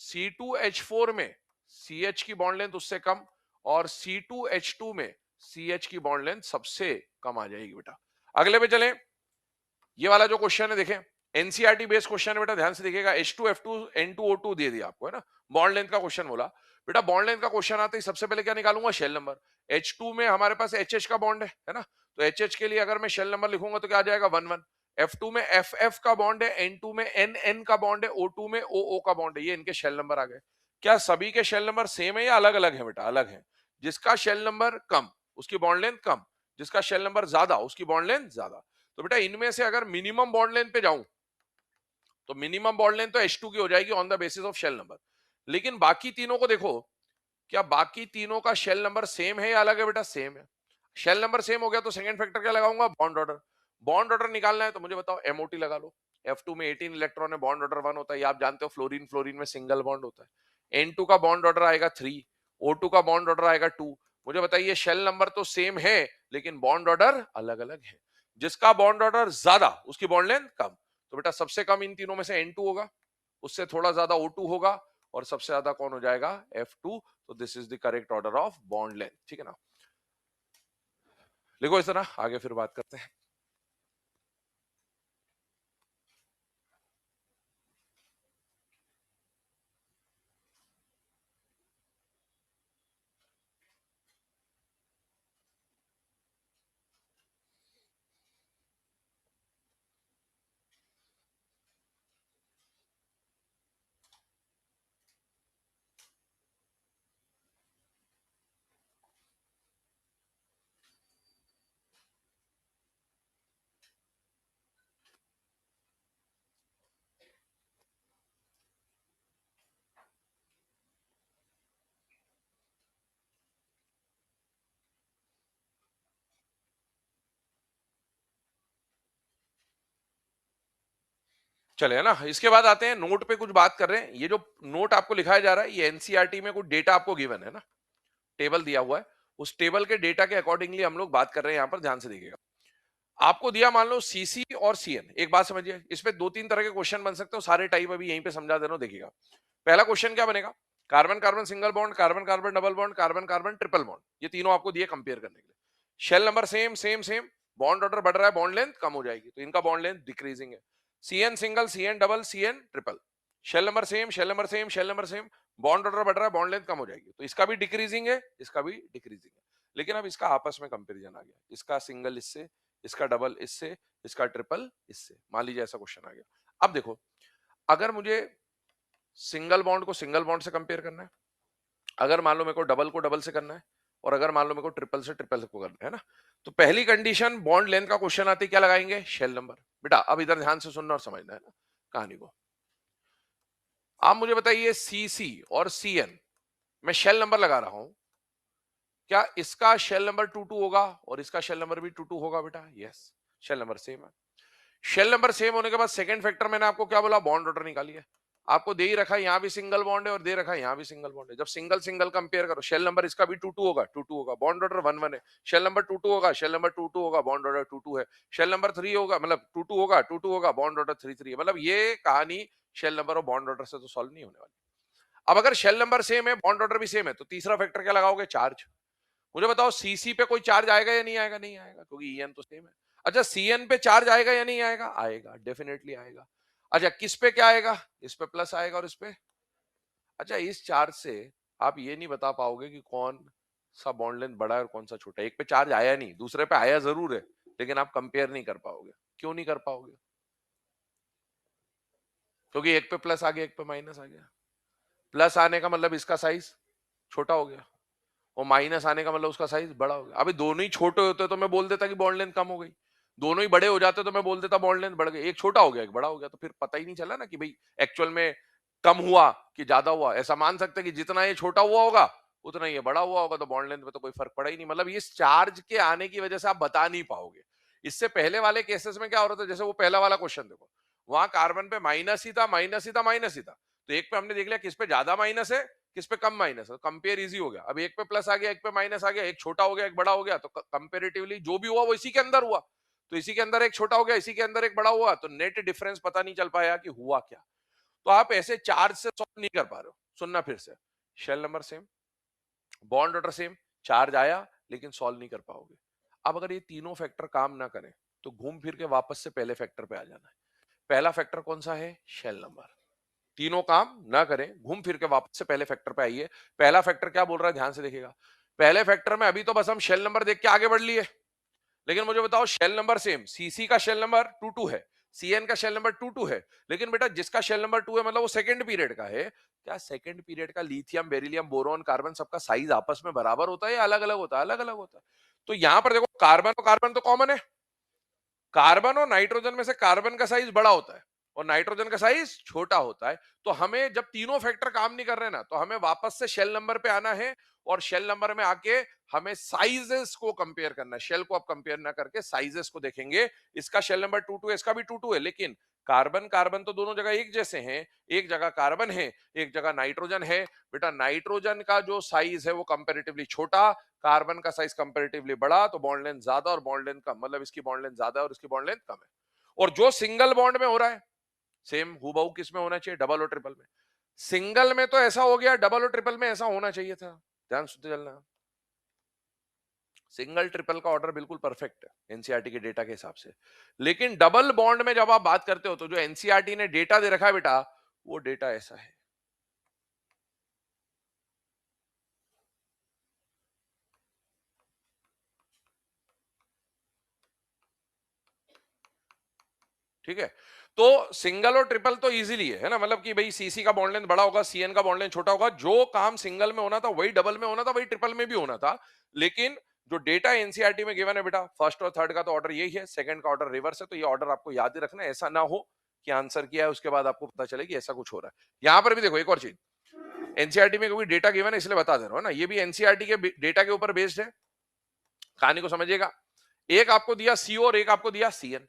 C2H4 में CH की बॉन्ड लेंथ उससे कम, और C2H2 में CH की बॉन्ड लेंथ सबसे कम आ जाएगी बेटा। अगले पे चलें। ये वाला जो क्वेश्चन है देखें, एनसीईआरटी बेस्ड क्वेश्चन है बेटा, ध्यान से देखिएगा। H2F2 N2O2 दे दिया आपको, है ना, बॉन्ड लेंथ का क्वेश्चन बोला। बेटा बॉन्ड लेंथ का क्वेश्चन आते ही सबसे पहले क्या निकालूंगा? Shell number. H2 में हमारे पास HH का बॉन्ड है ना, तो HH के लिए अगर मैं शेल नंबर लिखूंगा तो क्या आ जाएगा? 1 1। F2 में FF का बॉन्ड है, N2 में NN का बॉन्ड है, O2 में OO का बॉन्ड है। ये इनके शेल नंबर आ गए। क्या सभी के शेल नंबर सेम है या अलग अलग है? बेटा अलग है। जिसका शेल नंबर कम उसकी बॉन्ड लेंथ कम, जिसका शेल नंबर ज्यादा उसकी बॉन्ड लेंथ ज्यादा। तो बेटा इनमें से अगर मिनिमम बॉन्ड लेंथ पे जाऊं तो मिनिमम बॉन्ड लेंथ तो H2 की हो जाएगी on the basis of shell number. लेकिन बाकी तीनों को देखो, क्या बाकी तीनों का शेल नंबर सेम है या अलग है? बेटा सेम है। शेल नंबर सेम हो गया तो सेकंड फैक्टर क्या लगाऊंगा? Bond order. बॉन्ड ऑर्डर निकालना है तो मुझे बताओ MOT लगा लो। F2 में 18 इलेक्ट्रॉन है, बॉन्ड ऑर्डर 1 होता है, ये आप जानते हो। फ्लोरीन फ्लोरीन में सिंगल बॉन्ड होता है। N2 का बॉन्ड ऑर्डर आएगा 3, O2 का बॉन्ड ऑर्डर आएगा 2। मुझे बताइए, शेल नंबर तो सेम है लेकिन बॉन्ड ऑर्डर अलग अलग है। जिसका बॉन्ड ऑर्डर ज्यादा उसकी बॉन्ड लेंथ कम। तो बेटा सबसे कम इन तीनों में से N2 होगा, उससे थोड़ा ज्यादा O2 होगा, और सबसे ज्यादा कौन हो जाएगा? F2। तो this is the correct order of bond length, ठीक है ना। लिखो इस तरह, आगे फिर बात करते हैं। चले, है ना। इसके बाद आते हैं नोट पे, कुछ बात कर रहे हैं। ये जो नोट आपको लिखाया जा रहा है, ये एनसीईआरटी में कुछ डेटा आपको गिवन है ना, टेबल दिया हुआ है। उस टेबल के डेटा के अकॉर्डिंगली हम लोग बात कर रहे हैं। यहाँ पर ध्यान से देखिएगा, आपको दिया मान लो सीसी और सीएन। एक बात समझिए, इस पे 2 3 तरह के क्वेश्चन बन सकते हो, सारे टाइप अभी यहीं पे समझा दे रहा हूं, देखिएगा। पहला क्वेश्चन क्या बनेगा? Carbon carbon single bond, carbon carbon double bond, carbon carbon triple bond, ये तीनों आपको दिए कंपेयर करने के लिए। Shell number same same same, bond order बढ़ रहा है, बॉन्ड लेंथ कम हो जाएगी, तो इनका बॉन्ड लेंथ डिक्रीजिंग है। CN single, CN double, CN triple, shell number same, shell number same, shell number same, bond order बढ़ रहा है, बॉन्ड लेंथ कम हो जाएगी, तो इसका भी डिक्रीजिंग है, इसका भी डिक्रीजिंग है। लेकिन अब इसका आपस में कंपेरिजन आ गया, इसका सिंगल इससे, इसका डबल इससे, इसका ट्रिपल इससे। मान लीजिए ऐसा क्वेश्चन आ गया। अब देखो, अगर मुझे सिंगल बॉन्ड को सिंगल बॉन्ड से कंपेयर करना है, अगर मान लो मेरे को डबल से करना है, और अगर मान लो मेरे को ट्रिपल से ट्रिपल को करना है ना, तो पहली कंडीशन बॉन्ड लेंथ का क्वेश्चन आती है, क्या लगाएंगे? Shell number. बेटा अब इधर ध्यान से सुनना और समझना है ना कहानी को। आप मुझे बताइए, सीसी और सीएन मैं शेल नंबर लगा रहा हूं, क्या इसका शेल नंबर 22 होगा और इसका शेल नंबर भी 22 होगा? बेटा यस, शेल नंबर सेम है। शेल नंबर सेम होने के बाद सेकंड फैक्टर मैंने आपको क्या बोला? बॉन्ड ऑर्डर निकालिए। आपको दे ही रखा है यहां भी सिंगल बॉन्ड है और दे रखा है यहां भी सिंगल बॉन्ड है। जब सिंगल सिंगल कंपेयर करो, शेल नंबर इसका भी 22 होगा, 22 होगा, बॉन्ड ऑर्डर 1 1 है। शेल नंबर 22 होगा, शेल नंबर 22 होगा, बॉन्ड ऑर्डर 22 है। शेल नंबर 3 होगा, मतलब 22 होगा, 22 होगा, बॉन्ड ऑर्डर 3 3 है। मतलब ये कहानी शेल नंबर और बॉन्ड ऑर्डर से तो सॉल्व नहीं होने वाली। अब अगर शेल नंबर सेम है, बॉन्ड ऑर्डर भी सेम है, तो तीसरा फैक्टर क्या लगाओगे? चार्ज। मुझे बताओ, सीसी पे कोई चार्ज आएगा या नहीं आएगा? नहीं आएगा, क्योंकि ईएन तो सेम है। अच्छा, सीएन पे चार्ज आएगा या नहीं आएगा? आएगा, डेफिनेटली आएगा। अच्छा, किस पे क्या आएगा? इस पे प्लस आएगा और इस पे। अच्छा, इस चार्ज से आप ये नहीं बता पाओगे कि कौन सा बॉन्ड लेंथ बड़ा है और कौन सा छोटा है? एक पे चार्ज आया नहीं, दूसरे पे आया जरूर है, लेकिन आप कंपेयर नहीं कर पाओगे। क्यों नहीं कर पाओगे? क्योंकि एक पे प्लस आ गया, एक पे माइनस आ गया। प्लस आने का मतलब इसका साइज छोटा हो गया, और माइनस आने का मतलब उसका साइज बड़ा हो गया। अभी दोनों ही छोटे होते तो मैं बोल देता कि बॉन्ड लेंथ कम हो गई, दोनों ही बड़े हो जाते तो मैं बोल देता बॉन्ड लेंथ बढ़ गई। एक छोटा हो गया, एक बड़ा हो गया, तो फिर पता ही नहीं चला ना कि भाई एक्चुअल में कम हुआ कि ज्यादा हुआ। ऐसा मान सकते कि जितना ये छोटा हुआ होगा उतना ये बड़ा हुआ होगा, तो बॉन्ड लेंथ में तो कोई फर्क पड़ा ही नहीं। मतलब ये चार्ज के आने की वजह से आप बता नहीं पाओगे। इससे पहले वाले केसेस में क्या हो रहा था, जैसे वो पहला वाला क्वेश्चन देखो, वहां कार्बन पे माइनस ही था, माइनस ही था, माइनस ही था। तो एक पे हमने देख लिया किस पे ज्यादा माइनस है, किस पे कम माइनस है, कंपेयर इजी हो गया। अब एक पे प्लस आ गया, एक पे माइनस आ गया, एक छोटा हो गया, एक बड़ा हो गया, तो कंपेरेटिवली जो भी हुआ वो इसी के अंदर हुआ। तो इसी के अंदर एक छोटा हो गया, इसी के अंदर एक बड़ा हुआ, तो नेट डिफरेंस पता नहीं चल पाया कि हुआ क्या। तो आप ऐसे चार्ज से सॉल्व नहीं कर पा रहे हो। सुनना फिर से, shell number same, bond order same, charge आया, लेकिन सॉल्व नहीं कर पाओगे। अब अगर ये तीनों फैक्टर काम ना करें तो घूम फिर के वापस से पहले फैक्टर पे आ जाना है। पहला फैक्टर कौन सा है? Shell number. तीनों काम ना करें, घूम फिर के वापस से पहले फैक्टर पे आइए। पहला फैक्टर क्या बोल रहा है, ध्यान से देखिएगा। पहले फैक्टर में अभी तो बस हम शेल नंबर देख के आगे बढ़ लिए, लेकिन मुझे बताओ शेल नंबर सेम, सीसी का शेल नंबर 22 है, सीएन का शेल नंबर 22 है, लेकिन बेटा जिसका शेल नंबर 2 है मतलब वो सेकंड पीरियड का है। क्या सेकंड पीरियड का लिथियम, बेरिलियम, बोरोन, कार्बन सबका साइज आपस में बराबर होता है या अलग अलग होता है? अलग अलग होता है। तो यहां पर देखो कार्बन तो कॉमन है, कार्बन और नाइट्रोजन में से कार्बन का साइज बड़ा होता है और नाइट्रोजन का साइज छोटा होता है। तो हमें जब तीनों फैक्टर काम नहीं कर रहे ना, तो हमें वापस से शेल नंबर पे आना है, और शेल नंबर में आके हमें साइजेस को कंपेयर करना है। शेल को आप कंपेयर ना करके साइजेस को देखेंगे। इसका शेल नंबर 22 है, इसका भी 22 है, लेकिन कार्बन कार्बन तो दोनों जगह एक जैसे हैं। एक जगह कार्बन है, एक जगह नाइट्रोजन है। बेटा नाइट्रोजन का जो साइज है वो कंपेरेटिवली छोटा, कार्बन का साइज कंपैरेटिवली बड़ा, तो बॉन्ड लेंथ ज्यादा और बॉन्ड लेंथ कम, मतलब इसकी बॉन्ड लेंथ ज्यादा है और इसकी बॉन्ड लेंथ कम है। और जो सिंगल बॉन्ड में हो रहा है, सेम हूबहू किस में होना चाहिए? डबल और ट्रिपल में। सिंगल में तो ऐसा हो गया, डबल और ट्रिपल में ऐसा होना चाहिए था। ध्यान सुनते चलना, सिंगल ट्रिपल का ऑर्डर बिल्कुल परफेक्ट है एनसीईआरटी के डेटा के हिसाब से। लेकिन डबल बॉन्ड में जब आप बात करते हो तो जो एनसीईआरटी ने डेटा दे रखा है बेटा, वो डेटा ऐसा है। ठीक है, तो सिंगल और ट्रिपल तो इजीली है ना, मतलब कि भाई सीसी का बॉन्ड लेंथ बड़ा होगा, सीएन का बॉन्ड लेंथ छोटा होगा। जो काम सिंगल में होना था वही डबल में होना था, वही ट्रिपल में भी होना था। लेकिन जो डेटा एनसीईआरटी में गिवन है बेटा, फर्स्ट और थर्ड का तो ऑर्डर यही है, सेकंड का ऑर्डर रिवर्स है। तो ये ऑर्डर आपको याद ही रखना है, ऐसा ना हो कि आंसर किया है उसके बाद आपको पता चले कि ऐसा कुछ हो रहा है। यहां पर भी देखो एक और चीज, एनसीईआरटी में कोई डेटा गिवन है इसलिए बता दे रहा हूं ना, ये भी एनसीईआरटी के डेटा के ऊपर बेस्ड है। कहानी को समझिएगा, एक आपको दिया सीओ और एक आपको दिया सीएन,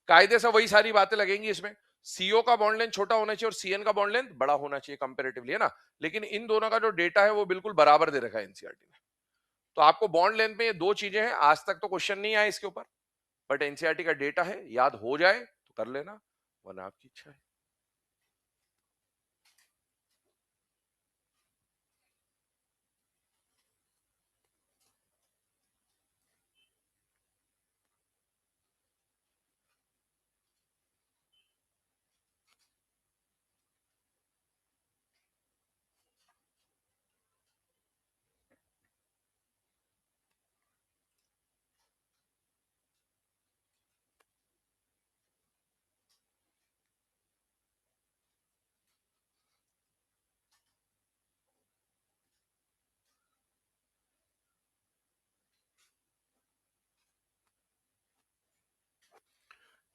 कायदे से वही सारी बातें लगेंगी इसमें। सीओ का बॉन्ड लेंथ छोटा होना चाहिए और सीएन का बॉन्ड लेंथ बड़ा होना चाहिए कंपैरेटिवली, है ना। लेकिन इन दोनों का जो डेटा है वो बिल्कुल बराबर दे रखा है एनसीईआरटी ने। तो आपको बॉन्ड लेंथ में ये दो चीजें हैं, आज तक तो क्वेश्चन नहीं आया इसके ऊपर, बट एनसीईआरटी का डेटा है, याद हो जाए तो कर लेना, वरना आपकी इच्छा है।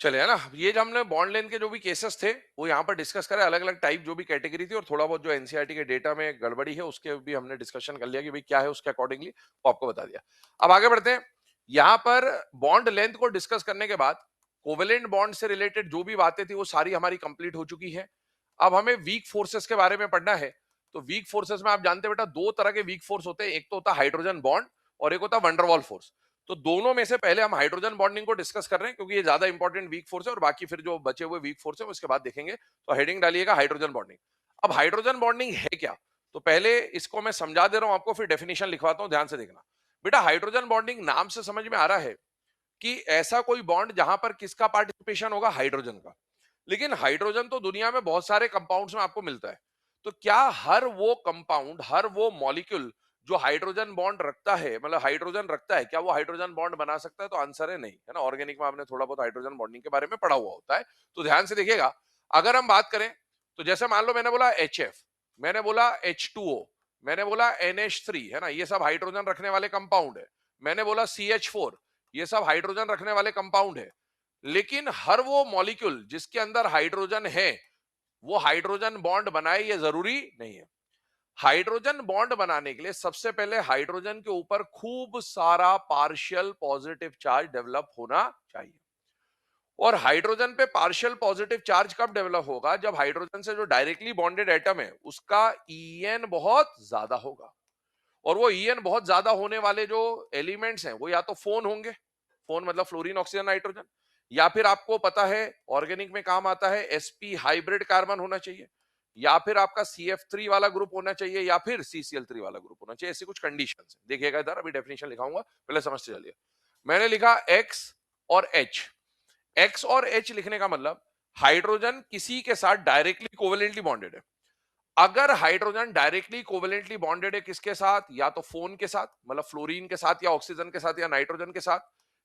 चले, है ना। ये जो हमने बॉन्ड लेंथ के जो भी केसेस थे वो यहाँ पर डिस्कस करे, अलग अलग टाइप जो भी कैटेगरी थी, और थोड़ा बहुत जो एनसीईआरटी के डेटा में गड़बड़ी है उसके भी हमने डिस्कशन कर लिया कि भाई क्या है, उसके अकॉर्डिंगली वो आपको बता दिया। अब आगे बढ़ते हैं। यहाँ पर बॉन्ड लेंथ को डिस्कस करने के बाद कोवेलेंट बॉन्ड से रिलेटेड जो भी बातें थी वो सारी हमारी कंप्लीट हो चुकी है। अब हमें वीक फोर्सेस के बारे में पढ़ना है। तो वीक फोर्सेस में आप जानते हैं बेटा, दो तरह के वीक फोर्स होते हैं, एक तो होता है हाइड्रोजन बॉन्ड और एक होता है वंडरवॉल फोर्स। तो दोनों में से पहले हम हाइड्रोजन बॉन्डिंग को डिस्कस कर रहे हैं क्योंकि ये ज्यादा इंपॉर्टेंट वीक फोर्स है, और बाकी फिर जो बचे हुए वीक फोर्स है उसके बाद देखेंगे। तो हेडिंग डालिएगा हाइड्रोजन बॉन्डिंग। अब हाइड्रोजन बॉन्डिंग है क्या, तो पहले इसको मैं समझा दे रहा हूं आपको, फिर डेफिनेशन लिखवाता हूं, ध्यान से देखना। बेटा हाइड्रोजन बॉन्डिंग नाम से समझ में आ रहा है कि ऐसा कोई बॉन्ड जहां पर किसका पार्टिसिपेशन होगा, हाइड्रोजन का। लेकिन हाइड्रोजन तो दुनिया में बहुत सारे कंपाउंड्स में आपको मिलता है। तो क्या हर वो कंपाउंड, हर वो मॉलिक्यूल जो हाइड्रोजन बॉन्ड रखता है, मतलब हाइड्रोजन रखता है, क्या वो हाइड्रोजन बॉन्ड बना सकता है? तो आंसर है नहीं, है ना। ऑर्गेनिक में आपने थोड़ा बहुत हाइड्रोजन बॉन्डिंग के बारे में पढ़ा हुआ होता है। तो ध्यान से देखिएगा, अगर हम बात करें तो जैसे मान लो मैंने बोला HF, मैंने बोला H2O, मैंने बोला NH3, है ना, ये सब हाइड्रोजन रखने वाले कंपाउंड है। मैंने बोला CH4, ये सब हाइड्रोजन रखने वाले कंपाउंड है। लेकिन हर वो मॉलिक्यूल जिसके अंदर हाइड्रोजन है, वो हाइड्रोजन बॉन्ड बनाए, ये जरूरी नहीं है। हाइड्रोजन बॉन्ड बनाने के लिए सबसे पहले हाइड्रोजन के ऊपर खूब सारा पार्शियल पॉजिटिव चार्ज डेवलप होना चाहिए। और हाइड्रोजन पे पार्शियल पॉजिटिव चार्ज कब डेवलप होगा? जब हाइड्रोजन से जो डायरेक्टली बॉन्डेड एटम है उसका EN बहुत ज्यादा होगा। और वो EN बहुत ज्यादा होने वाले जो एलिमेंट्स हैं वो या तो फोन होंगे, फोन मतलब फ्लोरीन ऑक्सीजन नाइट्रोजन, या फिर आपको पता है ऑर्गेनिक में काम आता है sp हाइब्रिड कार्बन होना चाहिए, या फिर आपका CF3 वाला ग्रुप होना चाहिए, या फिर CCl3 वाला ग्रुप होना चाहिए। ऐसी कुछ कंडीशंस हैं। देखिएगा इधर, अभी डेफिनेशन लिखाऊंगा, पहले समझते चलिए। मैंने लिखा X और H। X और H लिखने का मतलब हाइड्रोजन किसी के साथ डायरेक्टली कोवेलेंटली बॉन्डेड है। अगर हाइड्रोजन डायरेक्टली कोवेलेंटली बॉन्डेड है किसके साथ? या तो फोन के साथ, मतलब फ्लोरीन के साथ या ऑक्सीजन के साथ या नाइट्रोजन के साथ,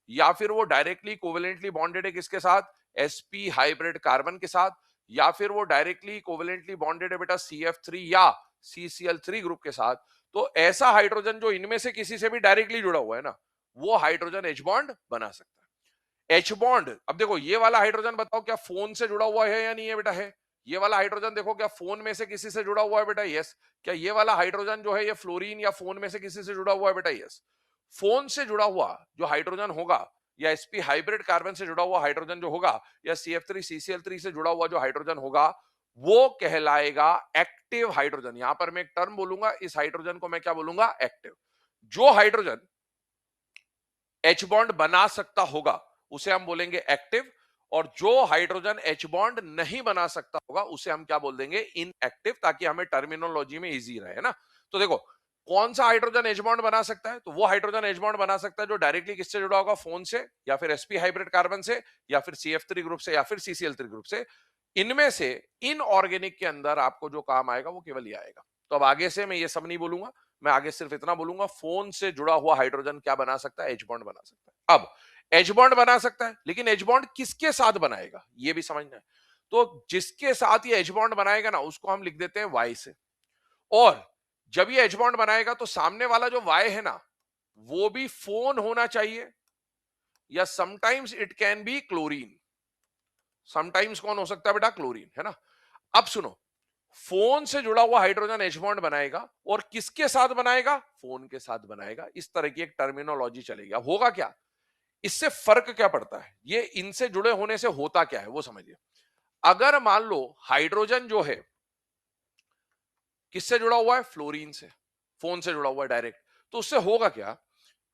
या फिर वो डायरेक्टली कोवेलेंटली बॉन्डेड है किसके साथ? sp हाइब्रिड कार्बन के साथ, या फिर वो डायरेक्टली कोवेलेंटली बॉन्डेड है बेटा CF3 या CCl3 ग्रुप के साथ। तो ऐसा हाइड्रोजन जो इनमें से किसी से भी डायरेक्टली जुड़ा हुआ है ना, वो हाइड्रोजन H बॉन्ड बना सकता है। H बॉन्ड, अब देखो ये वाला हाइड्रोजन बताओ क्या फोन से जुड़ा हुआ है या नहीं है बेटा? है। ये वाला हाइड्रोजन देखो क्या फोन में से किसी से जुड़ा हुआ है बेटा? यस। क्या ये वाला हाइड्रोजन जो है ये फ्लोरीन या फोन में से किसी से जुड़ा हुआ है बेटा? यस। फोन से जुड़ा हुआ जो हाइड्रोजन होगा, या sp हाइब्रिड कार्बन से जुड़ा हुआ हाइड्रोजन जो होगा, या CF3 CCl3 से जुड़ा हुआ जो हाइड्रोजन होगा, वो कहलाएगा एक्टिव हाइड्रोजन। यहां पर मैं एक टर्म बोलूंगा, इस हाइड्रोजन को मैं क्या बोलूंगा? एक्टिव। जो हाइड्रोजन H बॉन्ड बना सकता होगा उसे हम बोलेंगे एक्टिव, और जो हाइड्रोजन H बॉन्ड नहीं बना सकता होगा उसे हम क्या बोल देंगे? इनएक्टिव, ताकि हमें टर्मिनोलॉजी में इजी रहे ना। तो देखो कौन सा हाइड्रोजन H बॉन्ड बना सकता है? तो वो हाइड्रोजन H बॉन्ड बना सकता है जो डायरेक्टली किससे जुड़ा होगा? फोन से, या फिर sp हाइब्रिड कार्बन से, या फिर CF3 ग्रुप से, या फिर CCl3 ग्रुप से। इनमें से इनऑर्गेनिक के अंदर आपको जो काम आएगा वो केवल ये आएगा। तो अब आगे से मैं ये सब नहीं बोलूंगा, मैं आगे सिर्फ इतना बोलूंगा, फोन से जुड़ा हुआ हाइड्रोजन क्या बना सकता है? H बॉन्ड बना सकता है। अब H बॉन्ड बना सकता है, लेकिन H बॉन्ड किसके साथ बनाएगा ये भी समझना है। तो जिसके साथ ये H बॉन्ड बनाएगा ना, उसको हम लिख देते हैं Y से। और जब ये H बॉन्ड बनाएगा तो सामने वाला जो Y है ना, वो भी फोन होना चाहिए, या sometimes it can be chlorine. Sometimes कौन हो सकता है बेटा? क्लोरीन, है ना। अब सुनो, फोन से जुड़ा हुआ हाइड्रोजन H बॉन्ड बनाएगा, और किसके साथ बनाएगा? फोन के साथ बनाएगा। इस तरह की एक टर्मिनोलॉजी चलेगी। अब होगा क्या, इससे फर्क क्या पड़ता है, ये इनसे जुड़े होने से होता क्या है वो समझिए। अगर मान लो हाइड्रोजन जो है किससे जुड़ा हुआ है? फ्लोरीन से, फोन से जुड़ा हुआ है डायरेक्ट, तो उससे होगा क्या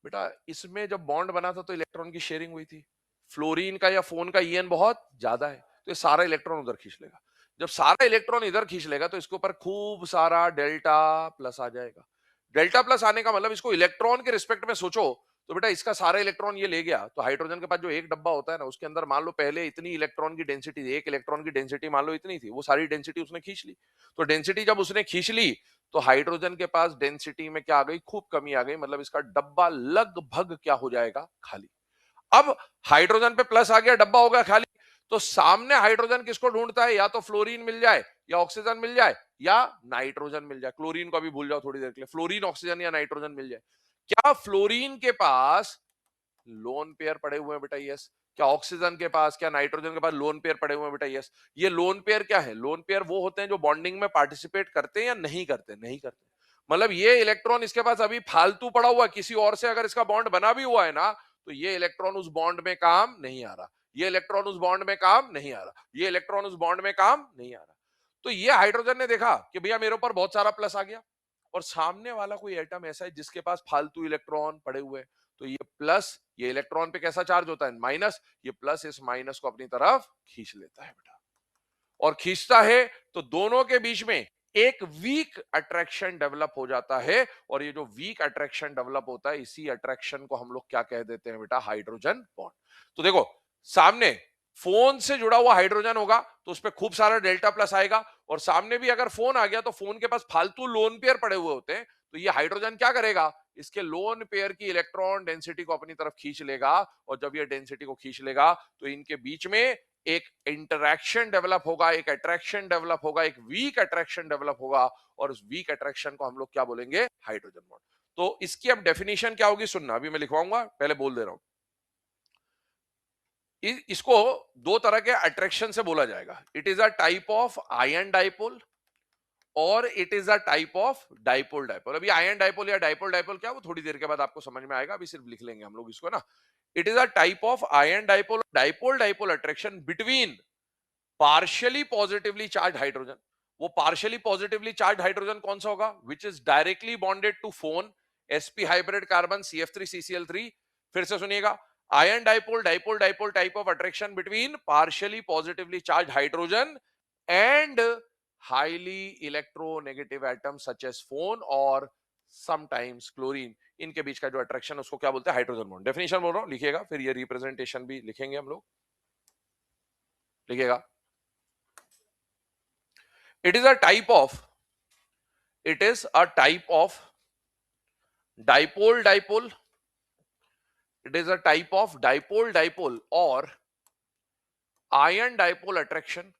बेटा? इसमें जब बॉन्ड बना था तो इलेक्ट्रॉन की शेयरिंग हुई थी। फ्लोरीन का या फोन का EN बहुत ज्यादा है, तो ये सारा इलेक्ट्रॉन उधर खींच लेगा। जब सारा इलेक्ट्रॉन इधर खींच लेगा तो इसके ऊपर खूब सारा डेल्टा प्लस आ जाएगा। डेल्टा प्लस आने का मतलब, इसको इलेक्ट्रॉन के रिस्पेक्ट में सोचो, तो बेटा इसका सारा इलेक्ट्रॉन ये ले गया, तो हाइड्रोजन के पास जो एक डब्बा होता है ना, उसके अंदर मान लो पहले इतनी इलेक्ट्रॉन की डेंसिटी थी, एक इलेक्ट्रॉन की डेंसिटी मान लो इतनी थी, वो सारी डेंसिटी उसने खींच ली। तो डेंसिटी जब उसने खींच ली, तो हाइड्रोजन के पास डेंसिटी में क्या आ गई? खूब कमी आ गई, मतलब इसका डब्बा लगभग क्या हो जाएगा? खाली। अब हाइड्रोजन पे प्लस आ गया, डब्बा हो गया खाली। तो सामने हाइड्रोजन किसको ढूंढता है? या तो फ्लोरीन मिल जाए, या ऑक्सीजन मिल जाए, या नाइट्रोजन मिल जाए। क्लोरीन को अभी भूल जाओ थोड़ी देर के लिए, फ्लोरीन, ऑक्सीजन या नाइट्रोजन मिल जाए। क्या फ्लोरीन के पास लोन पेयर पड़े हुए हैं बेटा? यस। क्या ऑक्सीजन के पास, क्या नाइट्रोजन के पास लोन पेयर पड़े हुए हैं बेटा? यस। ये लोन पेयर क्या है? लोन पेयर वो होते हैं जो बॉन्डिंग में पार्टिसिपेट करते हैं या नहीं करते? नहीं करते। मतलब ये इलेक्ट्रॉन इसके पास अभी फालतू पड़ा हुआ है, किसी और से अगर इसका बॉन्ड बना भी हुआ है ना, तो ये इलेक्ट्रॉन उस बॉन्ड में काम नहीं आ रहा, ये इलेक्ट्रॉन उस बॉन्ड में काम नहीं आ रहा, ये इलेक्ट्रॉन उस बॉन्ड में काम नहीं आ रहा। तो ये हाइड्रोजन ने देखा कि भैया मेरे ऊपर बहुत सारा प्लस आ गया, और सामने वाला कोई एटम ऐसा है जिसके पास फालतू इलेक्ट्रॉन पड़े हुए हैं, तो ये प्लस, ये इलेक्ट्रॉन पे कैसा चार्ज होता है? माइनस। ये प्लस इस माइनस को अपनी तरफ खींच लेता है बेटा, और खींचता है तो दोनों के बीच में एक वीक अट्रैक्शन डेवलप हो जाता है, और ये जो वीक अट्रैक्शन डेवलप होता है, इसी अट्रैक्शन को हम लोग क्या कह देते हैं बेटा? Hydrogen bond. तो देखो सामने फोन से जुड़ा हुआ हाइड्रोजन होगा तो उस पर खूब सारा डेल्टा प्लस आएगा, और सामने भी अगर फोन आ गया तो फोन के पास फालतू लोन पेयर पड़े हुए होते हैं, तो ये हाइड्रोजन क्या करेगा, इसके लोन पेयर की इलेक्ट्रॉन डेंसिटी को अपनी तरफ खींच लेगा, और जब ये डेंसिटी को खींच लेगा तो इनके बीच में एक इंटरैक्शन डेवलप होगा, एक अट्रैक्शन डेवलप होगा, एक वीक अट्रैक्शन डेवलप होगा, और उस वीक अट्रैक्शन को हम लोग क्या बोलेंगे, हाइड्रोजन बॉन्ड। तो इसकी अब डेफिनेशन क्या होगी सुनना, अभी मैं लिखवाऊंगा, पहले बोल दे रहा हूं। इसको दो तरह के अट्रैक्शन से बोला जाएगा, it is a type of ion dipole और it is a type of dipole dipole. अभी आयन डाइपोल या डाइपोल डाइपोल क्या, वो थोड़ी देर के बाद आपको समझ में आएगा, अभी सिर्फ लिख लेंगे हम लोग इसको ना। It is a type of ion dipole dipole dipole attraction between partially positively charge hydrogen. वो पार्शियली पॉजिटिवली चार्ज हाइड्रोजन कौन सा होगा, which is directly bonded to F O N sp hybrid carbon CF3 CCl3। फिर से सुनिएगा, ion dipole dipole dipole type of attraction between partially positively charge hydrogen and highly electronegative atom such as F O N और समटाइम्स क्लोरीन। इनके बीच का जो अट्रैक्शन उसको क्या बोलते हैं, हाइड्रोजन बॉन्ड। डेफिनेशन बोल रहा हूं, लिखिएगा, फिर ये रिप्रेजेंटेशन भी लिखेंगे हम लोग, लिखिएगा। It is a type of, it is a type of dipole dipole, it is a type of dipole dipole or ion dipole attraction,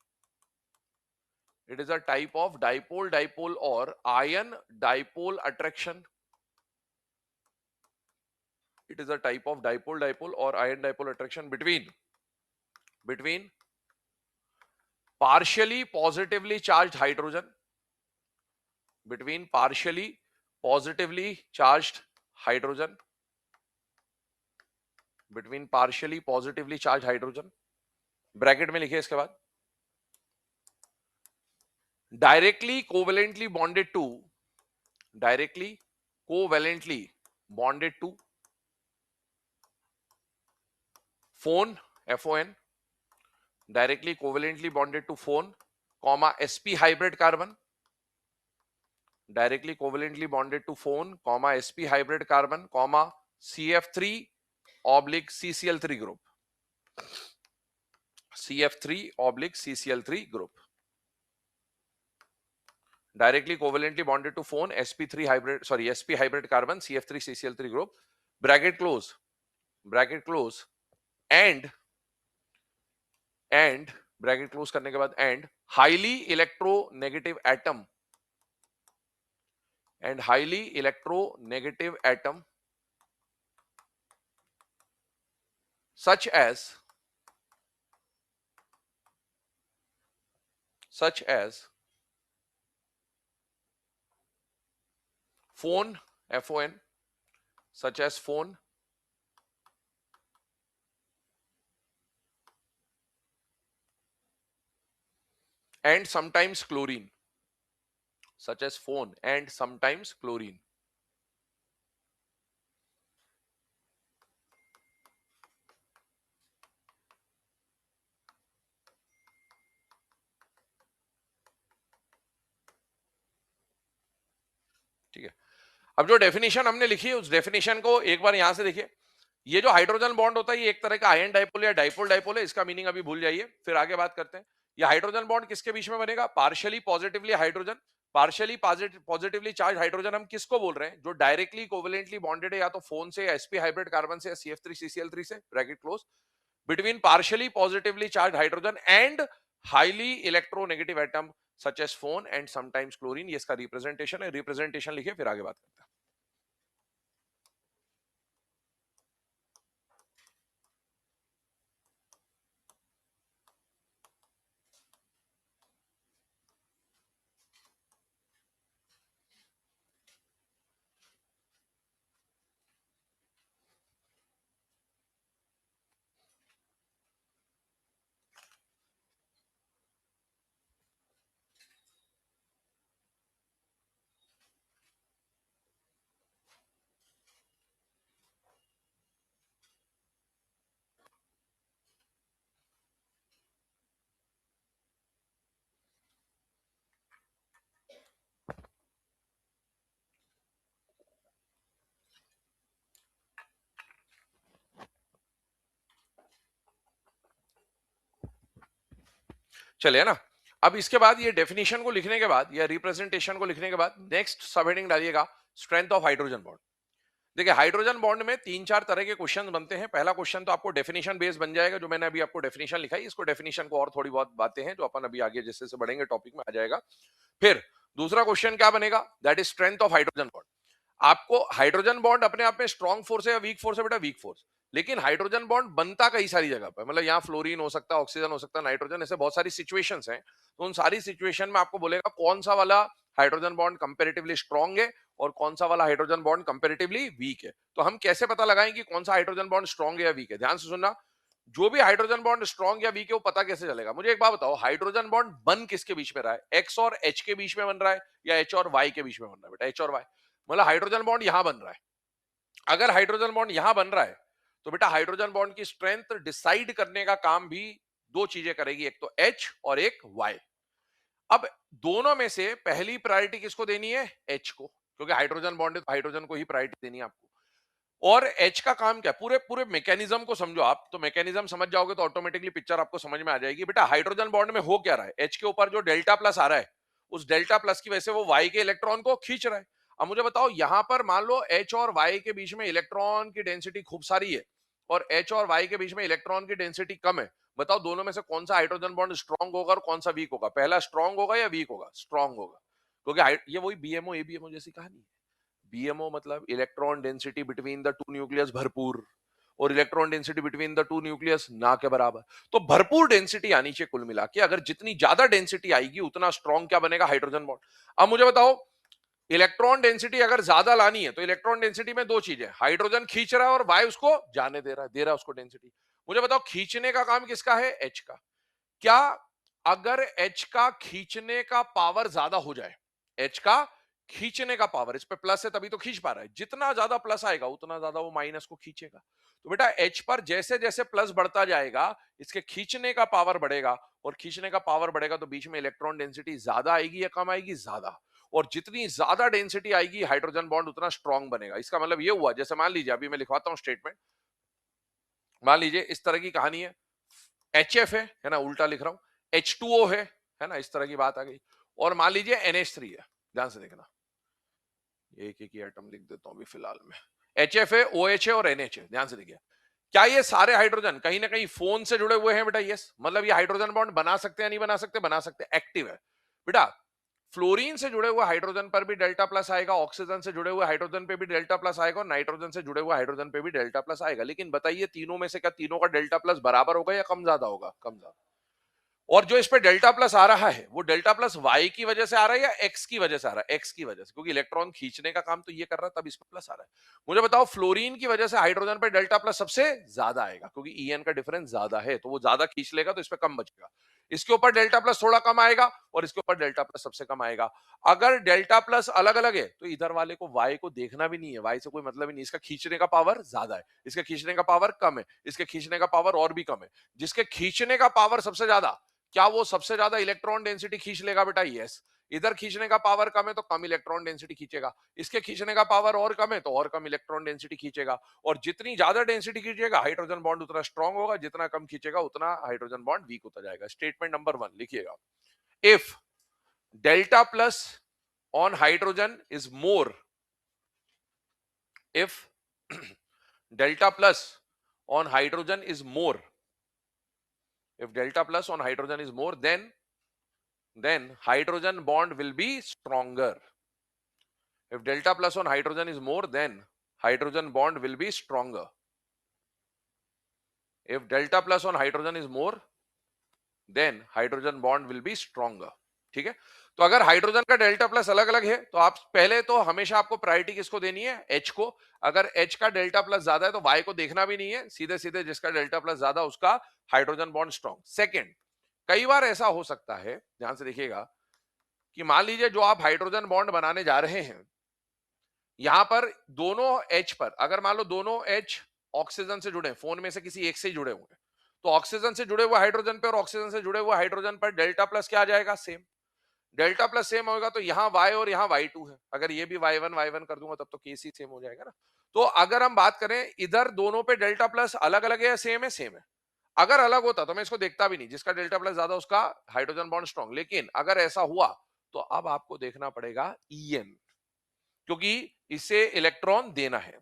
it is a type of dipole dipole or ion dipole attraction, it is a type of dipole dipole or ion dipole attraction between partially positively charged hydrogen, between partially positively charged hydrogen, between partially positively charged hydrogen, bracket में लिखिए इसके बाद, directly covalently bonded to phone FON, directly covalently bonded to phone comma sp hybrid carbon, directly covalently bonded to phone comma sp hybrid carbon comma CF3 oblique CCl3 group, CF3 oblique CCl3 group, directly covalently bonded to phone sp hybrid carbon CF3 CCl3 group, bracket close and bracket close करने के बाद and highly electronegative atom such as phone FON, such as phone and sometimes chlorine, such as phone and sometimes chlorine. ठीक है, अब जो डेफिनेशन हमने लिखी है उस डेफिनेशन को एक बार यहां से देखिए। ये जो हाइड्रोजन बॉन्ड होता है ये एक तरह का आयन डाइपोल या डाइपोल डाइपोल है, इसका मीनिंग अभी भूल जाइए, फिर आगे बात करते हैं। ये हाइड्रोजन बॉन्ड किसके बीच में बनेगा, partially positively hydrogen, partially positively charge hydrogen हम किसको बोल रहे हैं, जो डायरेक्टली कोवेलेंटली बॉन्डेड है या तो फोन से या sp हाइब्रिड कार्बन से या CF3 CCl3 से, bracket close, between partially positively charge hydrogen and highly electronegative atom such as F O N and sometimes chlorine. ये इसका रिप्रेजेंटेशन है, रिप्रेजेंटेशन लिखिए, फिर आगे बात करते हैं। चलिए ना, अब इसके बाद ये डेफिनेशन को लिखने के बाद या रिप्रेजेंटेशन को लिखने के बाद नेक्स्ट सब हेडिंग डालिएगा स्ट्रेंथ ऑफ हाइड्रोजन बॉन्ड। देखिए हाइड्रोजन बॉन्ड में 3-4 तरह के क्वेश्चन बनते हैं। पहला क्वेश्चन तो आपको डेफिनेशन बेस बन जाएगा, जो मैंने अभी आपको डेफिनेशन लिखाई, इसको डेफिनेशन को और थोड़ी बहुत बातें हैं जो अपन अभी आगे जैसे से बढ़ेंगे टॉपिक में आ जाएगा। फिर दूसरा क्वेश्चन क्या बनेगा, that is strength of hydrogen bond. आपको हाइड्रोजन बॉन्ड अपने आप में स्ट्रॉन्ग फोर्स है या वीक फोर्स है, बेटा वीक फोर्स। लेकिन हाइड्रोजन बॉन्ड बनता कई सारी जगह पर, मतलब यहाँ फ्लोरीन हो सकता है, ऑक्सीजन हो सकता है, नाइट्रोजन, ऐसे बहुत सारी सिचुएशंस हैं। तो उन सारी सिचुएशन में आपको बोलेगा कौन सा वाला हाइड्रोजन बॉन्ड कंपेरेटिवली स्ट्रॉन्ग है और कौन सा वाला हाइड्रोजन बॉन्ड कंपेरेटिवली वीक है। तो हम कैसे पता लगाएं कि कौन सा हाइड्रोजन बॉन्ड स्ट्रॉन्ग है या वीक है? ध्यान से सुनना, जो भी हाइड्रोजन बॉन्ड स्ट्रॉन्ग या वीक है वो पता कैसे चलेगा? मुझे एक बात बताओ, हाइड्रोजन बॉन्ड बन किसके बीच में रहा है? एक्स और एच के बीच में बन रहा है या एच और वाई के बीच में बन रहा है? बेटा एच और वाई, मतलब हाइड्रोजन बॉन्ड यहां बन रहा है। अगर हाइड्रोजन बॉन्ड यहां बन रहा है तो बेटा हाइड्रोजन बॉन्ड की स्ट्रेंथ डिसाइड करने का काम भी दो चीजें करेगी, एक तो एच और एक वाई। अब दोनों में से पहली प्रायोरिटी किसको देनी है? एच को, क्योंकि हाइड्रोजन बॉन्ड है तो हाइड्रोजन को ही प्रायोरिटी देनी है आपको। और एच का काम क्या, पूरे पूरे मैकेनिज्म को समझो आप, तो मैकेनिज्म समझ जाओगे तो ऑटोमेटिकली पिक्चर आपको समझ में आ जाएगी। बेटा हाइड्रोजन बॉन्ड में हो क्या रहा है, एच के ऊपर जो डेल्टा प्लस आ रहा है, उस डेल्टा प्लस की वजह से वो वाई के इलेक्ट्रॉन को खींच रहा है। अब मुझे बताओ, यहां पर मान लो एच और वाई के बीच में इलेक्ट्रॉन की डेंसिटी खूब सारी है और एच और वाई के बीच में इलेक्ट्रॉन की डेंसिटी कम है। बताओ दोनों में से कौन सा हाइड्रोजन बॉन्ड स्ट्रॉन्ग होगा और कौन सा वीक होगा? पहला स्ट्रॉन्ग होगा या वीक होगा? स्ट्रॉन्ग होगा, क्योंकि ये वही बीएमओ एबीएमओ जैसी कहानी है। बीएमओ मतलब electron density between the two nucleus भरपूर, और electron density between the two nucleus ना के बराबर। तो भरपूर डेंसिटी आनी चाहिए कुल मिला के। अगर जितनी ज्यादा डेंसिटी आएगी उतना स्ट्रॉन्ग क्या बनेगा? Hydrogen bond. अब मुझे बताओ, इलेक्ट्रॉन डेंसिटी अगर ज्यादा लानी है तो इलेक्ट्रॉन डेंसिटी में दो चीजें, हाइड्रोजन खींच रहा है और वाई उसको जाने दे रहा है उसको डेंसिटी। मुझे बताओ खींचने का काम किसका है? एच का। क्या अगर एच का खींचने का पावर ज्यादा हो जाए, एच का खींचने का पावर, इस पे प्लस है तभी तो खींच पा रहा है, जितना ज्यादा प्लस आएगा उतना ज्यादा वो माइनस को खींचेगा। तो बेटा एच पर जैसे जैसे प्लस बढ़ता जाएगा इसके खींचने का पावर बढ़ेगा, और खींचने का पावर बढ़ेगा तो बीच में इलेक्ट्रॉन डेंसिटी ज्यादा आएगी या कम आएगी? ज्यादा। और जितनी ज्यादा डेंसिटी आएगी हाइड्रोजन बॉन्ड उतना स्ट्रॉन्ग बनेगा। इसका मतलब ये हुआ, जैसे मान लीजिए अभी मैं लिखवाता हूं स्टेटमेंट, मान लीजिए इस तरह की कहानी है, HF है ना, उल्टा लिख रहा हूं, H2O है ना, इस तरह की बात आ गई। और मान लीजिए NH3 है, ध्यान से देखना, एक एक ही एटम लिख देता हूं अभी फिलहाल में। HF है, OH है और NH है, ध्यान से देखिए। क्या ये सारे हाइड्रोजन कहीं ना कहीं फोन से जुड़े हुए हैं? बेटा यस, मतलब ये हाइड्रोजन बॉन्ड बना सकते हैं नहीं बना सकते? बना सकते, एक्टिव है। बेटा फ्लोरीन से जुड़े हुए हाइड्रोजन पर भी डेल्टा प्लस आएगा, ऑक्सीजन से जुड़े हुए हाइड्रोजन पे भी डेल्टा प्लस आएगा, और नाइट्रोजन से जुड़े हुए हाइड्रोजन पे भी डेल्टा प्लस आएगा। लेकिन बताइए तीनों में से क्या तीनों का डेल्टा प्लस बराबर होगा या कम ज्यादा होगा? कम ज्यादा। और जो इस पे डेल्टा प्लस आ रहा है वो डेल्टा प्लस वाई की वजह से आ रहा है या एक्स की वजह से आ रहा है? एक्स की वजह से, क्योंकि इलेक्ट्रॉन खींचने का काम तो ये कर रहा है, तब इस पे प्लस आ रहा है। मुझे बताओ फ्लोरीन की वजह से हाइड्रोजन पे डेल्टा प्लस सबसे ज्यादा आएगा, क्योंकि ईएन का डिफरेंस ज्यादा है तो वो ज्यादा खींच लेगा, तो इस पे कम बचेगा। इसके ऊपर डेल्टा प्लस थोड़ा कम आएगा और इसके ऊपर डेल्टा प्लस सबसे कम आएगा। अगर डेल्टा प्लस अलग अलग है तो इधर वाले को वाई को देखना भी नहीं है, वाई से कोई मतलब ही नहीं। इसका खींचने का पावर ज्यादा है, इसके खींचने का पावर कम है, इसके खींचने का पावर और भी कम है। जिसके खींचने का पावर सबसे ज्यादा, क्या वो सबसे ज्यादा इलेक्ट्रॉन डेंसिटी खींच लेगा? बेटा यस। इधर खींचने का पावर कम है तो कम इलेक्ट्रॉन डेंसिटी खींचेगा, इसके खींचने का पावर और कम है तो और कम इलेक्ट्रॉन डेंसिटी खींचेगा। और जितनी ज्यादा डेंसिटी खींचेगा हाइड्रोजन बॉन्ड उतना स्ट्रांग होगा, जितना कम खींचेगा उतना हाइड्रोजन बॉन्ड वीक होता जाएगा। स्टेटमेंट नंबर 1 लिखिएगा, if delta plus on hydrogen is more, if delta plus on hydrogen is more, if delta plus on hydrogen is more, then hydrogen bond will be stronger. If delta plus on hydrogen is more, then hydrogen bond will be stronger. If delta plus on hydrogen is more, then hydrogen bond will be stronger. ठीक है, तो अगर हाइड्रोजन का डेल्टा प्लस अलग अलग है तो आप पहले तो हमेशा आपको प्रायोरिटी किसको देनी है? एच को। अगर एच का डेल्टा प्लस ज्यादा है तो वाई को देखना भी नहीं है, सीधे सीधे जिसका डेल्टा प्लस ज्यादा उसका हाइड्रोजन बॉन्ड स्ट्रॉन्ग। सेकेंड, कई बार ऐसा हो सकता है, ध्यान से देखिएगा, कि मान लीजिए जो आप हाइड्रोजन बॉन्ड बनाने जा रहे हैं यहां पर दोनों एच पर, अगर मान लो दोनों एच ऑक्सीजन से जुड़े, फोन में से किसी एक से ही जुड़े हुए, तो ऑक्सीजन से जुड़े हुए हाइड्रोजन पे और ऑक्सीजन से जुड़े हुए हाइड्रोजन पर डेल्टा प्लस क्या आ जाएगा? सेम। डेल्टा प्लस सेम होगा तो यहाँ y और यहाँ y2 है, अगर ये भी y1 कर दूंगा तब तो केस ही सेम हो जाएगा ना। तो अगर हम बात करें इधर दोनों पे डेल्टा प्लस अलग अलग है या सेम है? सेम है। अगर अलग होता तो मैं इसको देखता भी नहीं, जिसका डेल्टा प्लस ज्यादा उसका हाइड्रोजन बॉन्ड स्ट्रॉन्ग। लेकिन अगर ऐसा हुआ तो अब आपको देखना पड़ेगा ईएन, क्योंकि इसे इलेक्ट्रॉन देना है।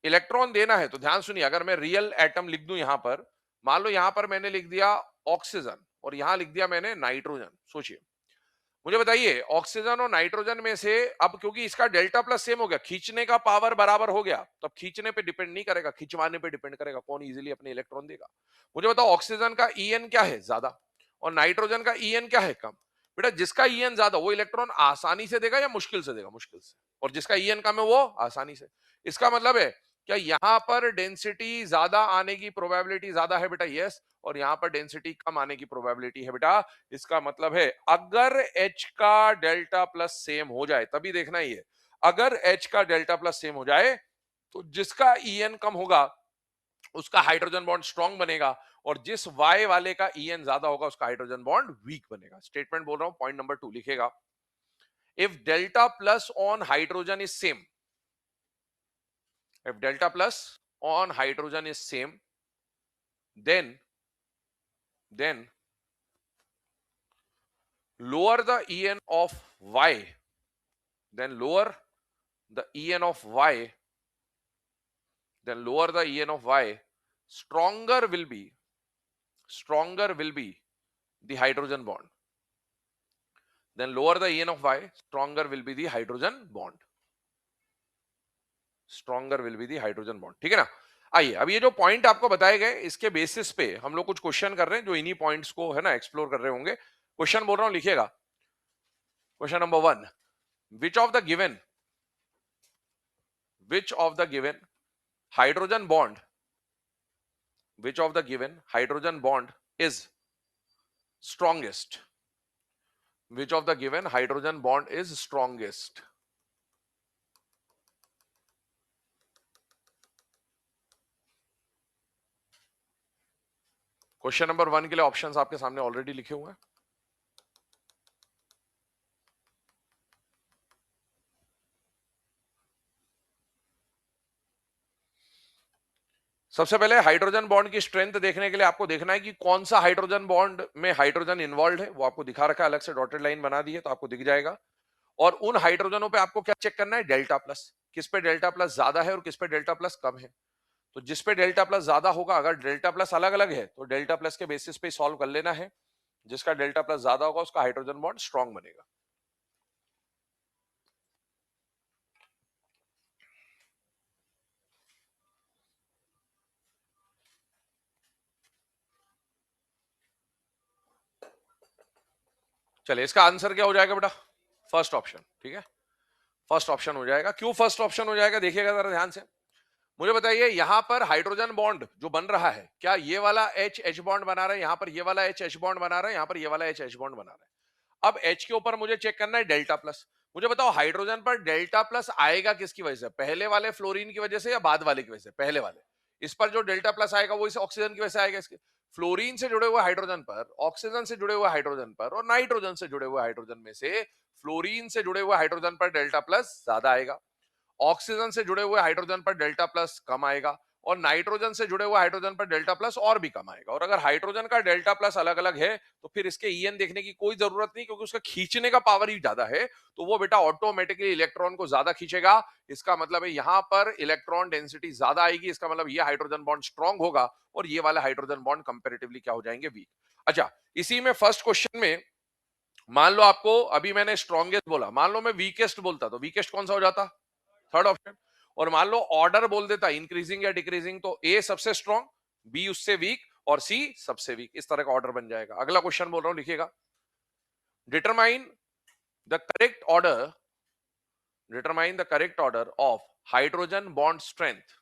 इलेक्ट्रॉन देना है तो ध्यान सुनिए, अगर मैं रियल एटम लिख दूं यहां पर, मान लो यहां पर मैंने लिख दिया ऑक्सीजन और यहां लिख दिया मैंने नाइट्रोजन। सोचिए, मुझे बताइए ऑक्सीजन और नाइट्रोजन में से अब क्योंकि इसका डेल्टा प्लस सेम हो गया, खींचने का पावर बराबर हो गया, तो अब खींचने पे डिपेंड नहीं करेगा, खिंचवाने पे डिपेंड करेगा कौन इजीली अपने इलेक्ट्रॉन देगा। मुझे बताओ ऑक्सीजन का ईएन क्या है, ज्यादा, और नाइट्रोजन का ईएन क्या है, कम। बेटा जिसका ईएन ज्यादा वो इलेक्ट्रॉन आसानी से देगा या मुश्किल से देगा, मुश्किल से, और जिसका ईएन कम है वो आसानी से। इसका मतलब है क्या यहां पर डेंसिटी ज्यादा आने की प्रोबेबिलिटी ज्यादा है बेटा, यस, और यहां पर डेंसिटी कम आने की प्रोबेबिलिटी है बेटा। इसका मतलब है अगर H का डेल्टा प्लस सेम हो जाए, तभी देखना ही है, अगर H का डेल्टा प्लस सेम हो जाए तो जिसका ईएन कम होगा उसका हाइड्रोजन बॉन्ड स्ट्रॉन्ग बनेगा, और जिस Y वाले का ईएन ज्यादा होगा उसका हाइड्रोजन बॉन्ड वीक बनेगा। स्टेटमेंट बोल रहा हूं, पॉइंट नंबर 2 लिखेगा, if delta plus on hydrogen is same, if delta plus on hydrogen is same, then lower the En of Y, then lower the En of Y, then lower the En of Y, stronger will be the hydrogen bond. Then lower the En of Y, stronger will be the hydrogen bond. Stronger will be the hydrogen bond. ठीक है ना। आइए अब ये जो पॉइंट आपको बताए गए इसके बेसिस पे हम लोग कुछ क्वेश्चन कर रहे हैं जो इन्हीं पॉइंट्स को है ना एक्सप्लोर कर रहे होंगे। क्वेश्चन बोल रहा हूं, लिखिएगा। Question number 1, which of the given hydrogen bond which of the given hydrogen bond is strongest? Which of the given hydrogen bond is strongest? Question number 1 के लिए ऑप्शंस आपके सामने ऑलरेडी लिखे हुए हैं। सबसे पहले हाइड्रोजन बॉन्ड की स्ट्रेंथ देखने के लिए आपको देखना है कि कौन सा हाइड्रोजन बॉन्ड में हाइड्रोजन इन्वॉल्व है, वो आपको दिखा रखा है, अलग से डॉटेड लाइन बना दी है तो आपको दिख जाएगा। और उन हाइड्रोजनों पे आपको क्या चेक करना है, डेल्टा प्लस, किस पे डेल्टा प्लस ज्यादा है और किस पे डेल्टा प्लस कम है। तो जिस पे डेल्टा प्लस ज्यादा होगा, अगर डेल्टा प्लस अलग अलग है तो डेल्टा प्लस के बेसिस पे सॉल्व कर लेना है, जिसका डेल्टा प्लस ज्यादा होगा उसका हाइड्रोजन बॉन्ड स्ट्रॉन्ग बनेगा। चलिए इसका आंसर क्या हो जाएगा बेटा, फर्स्ट ऑप्शन। ठीक है, फर्स्ट ऑप्शन हो जाएगा। क्यों फर्स्ट ऑप्शन हो जाएगा, देखिएगा जरा ध्यान से। मुझे बताइए यहां पर हाइड्रोजन बॉन्ड जो बन रहा है, क्या ये वाला H H बॉन्ड बना रहा है, यहां पर ये वाला H H बॉन्ड बना रहा है, यहां पर ये वाला H H बॉन्ड बना रहा है। अब H के ऊपर मुझे चेक करना है डेल्टा प्लस। मुझे बताओ हाइड्रोजन पर डेल्टा प्लस आएगा किसकी वजह से, पहले वाले फ्लोरीन की वजह से या बाद वाले की वजह से, पहले वाले। इस पर जो डेल्टा प्लस आएगा वो इस ऑक्सीजन की वजह से आएगा। इसके फ्लोरीन से जुड़े हुए हाइड्रोजन पर, ऑक्सीजन से जुड़े हुए हाइड्रोजन पर और नाइट्रोजन से जुड़े हुए हाइड्रोजन में से फ्लोरीन से जुड़े हुए हाइड्रोजन पर डेल्टा प्लस ज्यादा आएगा, ऑक्सीजन से जुड़े हुए हाइड्रोजन पर डेल्टा प्लस कम आएगा, और नाइट्रोजन से जुड़े हुए हाइड्रोजन पर डेल्टा प्लस और भी कम आएगा। और अगर हाइड्रोजन का डेल्टा प्लस अलग अलग है तो फिर इसके ईएन देखने की कोई जरूरत नहीं, क्योंकि उसका खींचने का पावर ही ज्यादा है, तो वो बेटा ऑटोमेटिकली इलेक्ट्रॉन को ज्यादा खींचेगा। इसका मतलब है यहां पर इलेक्ट्रॉन डेंसिटी ज्यादा आएगी, इसका मतलब ये हाइड्रोजन बॉन्ड स्ट्रॉन्ग होगा और ये वाला हाइड्रोजन बॉन्ड कंपेरेटिवली क्या हो जाएंगे, वीक। अच्छा, इसी में फर्स्ट क्वेश्चन में मान लो आपको, अभी मैंने स्ट्रॉन्गेस्ट बोला, मान लो मैं वीकेस्ट बोलता तो वीकेस्ट कौन सा हो जाता, थर्ड ऑप्शन। और मान लो ऑर्डर बोल देता इंक्रीजिंग या डिक्रीजिंग, तो ए सबसे स्ट्रॉन्ग, बी उससे वीक और सी सबसे वीक, इस तरह का ऑर्डर बन जाएगा। अगला क्वेश्चन बोल रहा हूं, लिखिएगा, determine the correct order, determine the correct order of hydrogen bond strength,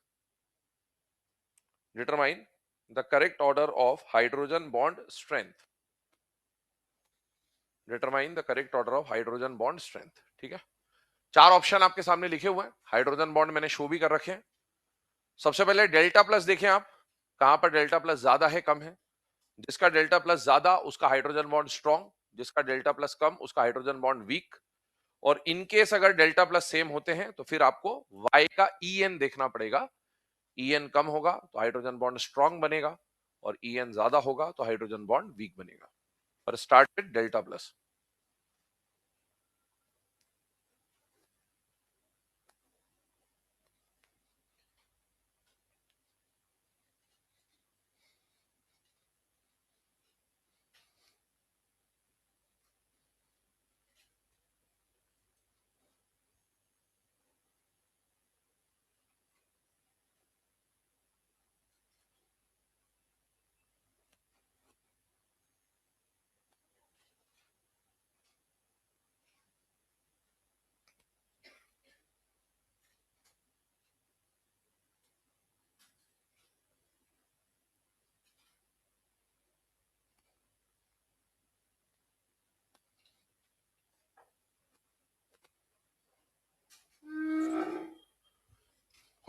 determine the correct order of hydrogen bond strength, determine the correct order of hydrogen bond strength. ठीक है, चार ऑप्शन आपके सामने लिखे हुए हैं, हाइड्रोजन बॉन्ड मैंने शो भी कर रखे हैं। सबसे पहले डेल्टा प्लस देखें आप, कहां पर डेल्टा प्लस ज्यादा है कम है। जिसका डेल्टा प्लस ज्यादा उसका हाइड्रोजन बॉन्ड स्ट्रॉन्ग, जिसका डेल्टा प्लस कम उसका हाइड्रोजन बॉन्ड वीक। और इनकेस अगर डेल्टा प्लस सेम होते हैं तो फिर आपको Y का EN देखना पड़ेगा। EN कम होगा तो हाइड्रोजन बॉन्ड स्ट्रॉन्ग बनेगा, और EN ज्यादा होगा तो हाइड्रोजन बॉन्ड वीक बनेगा। पर स्टार्ट विद डेल्टा प्लस।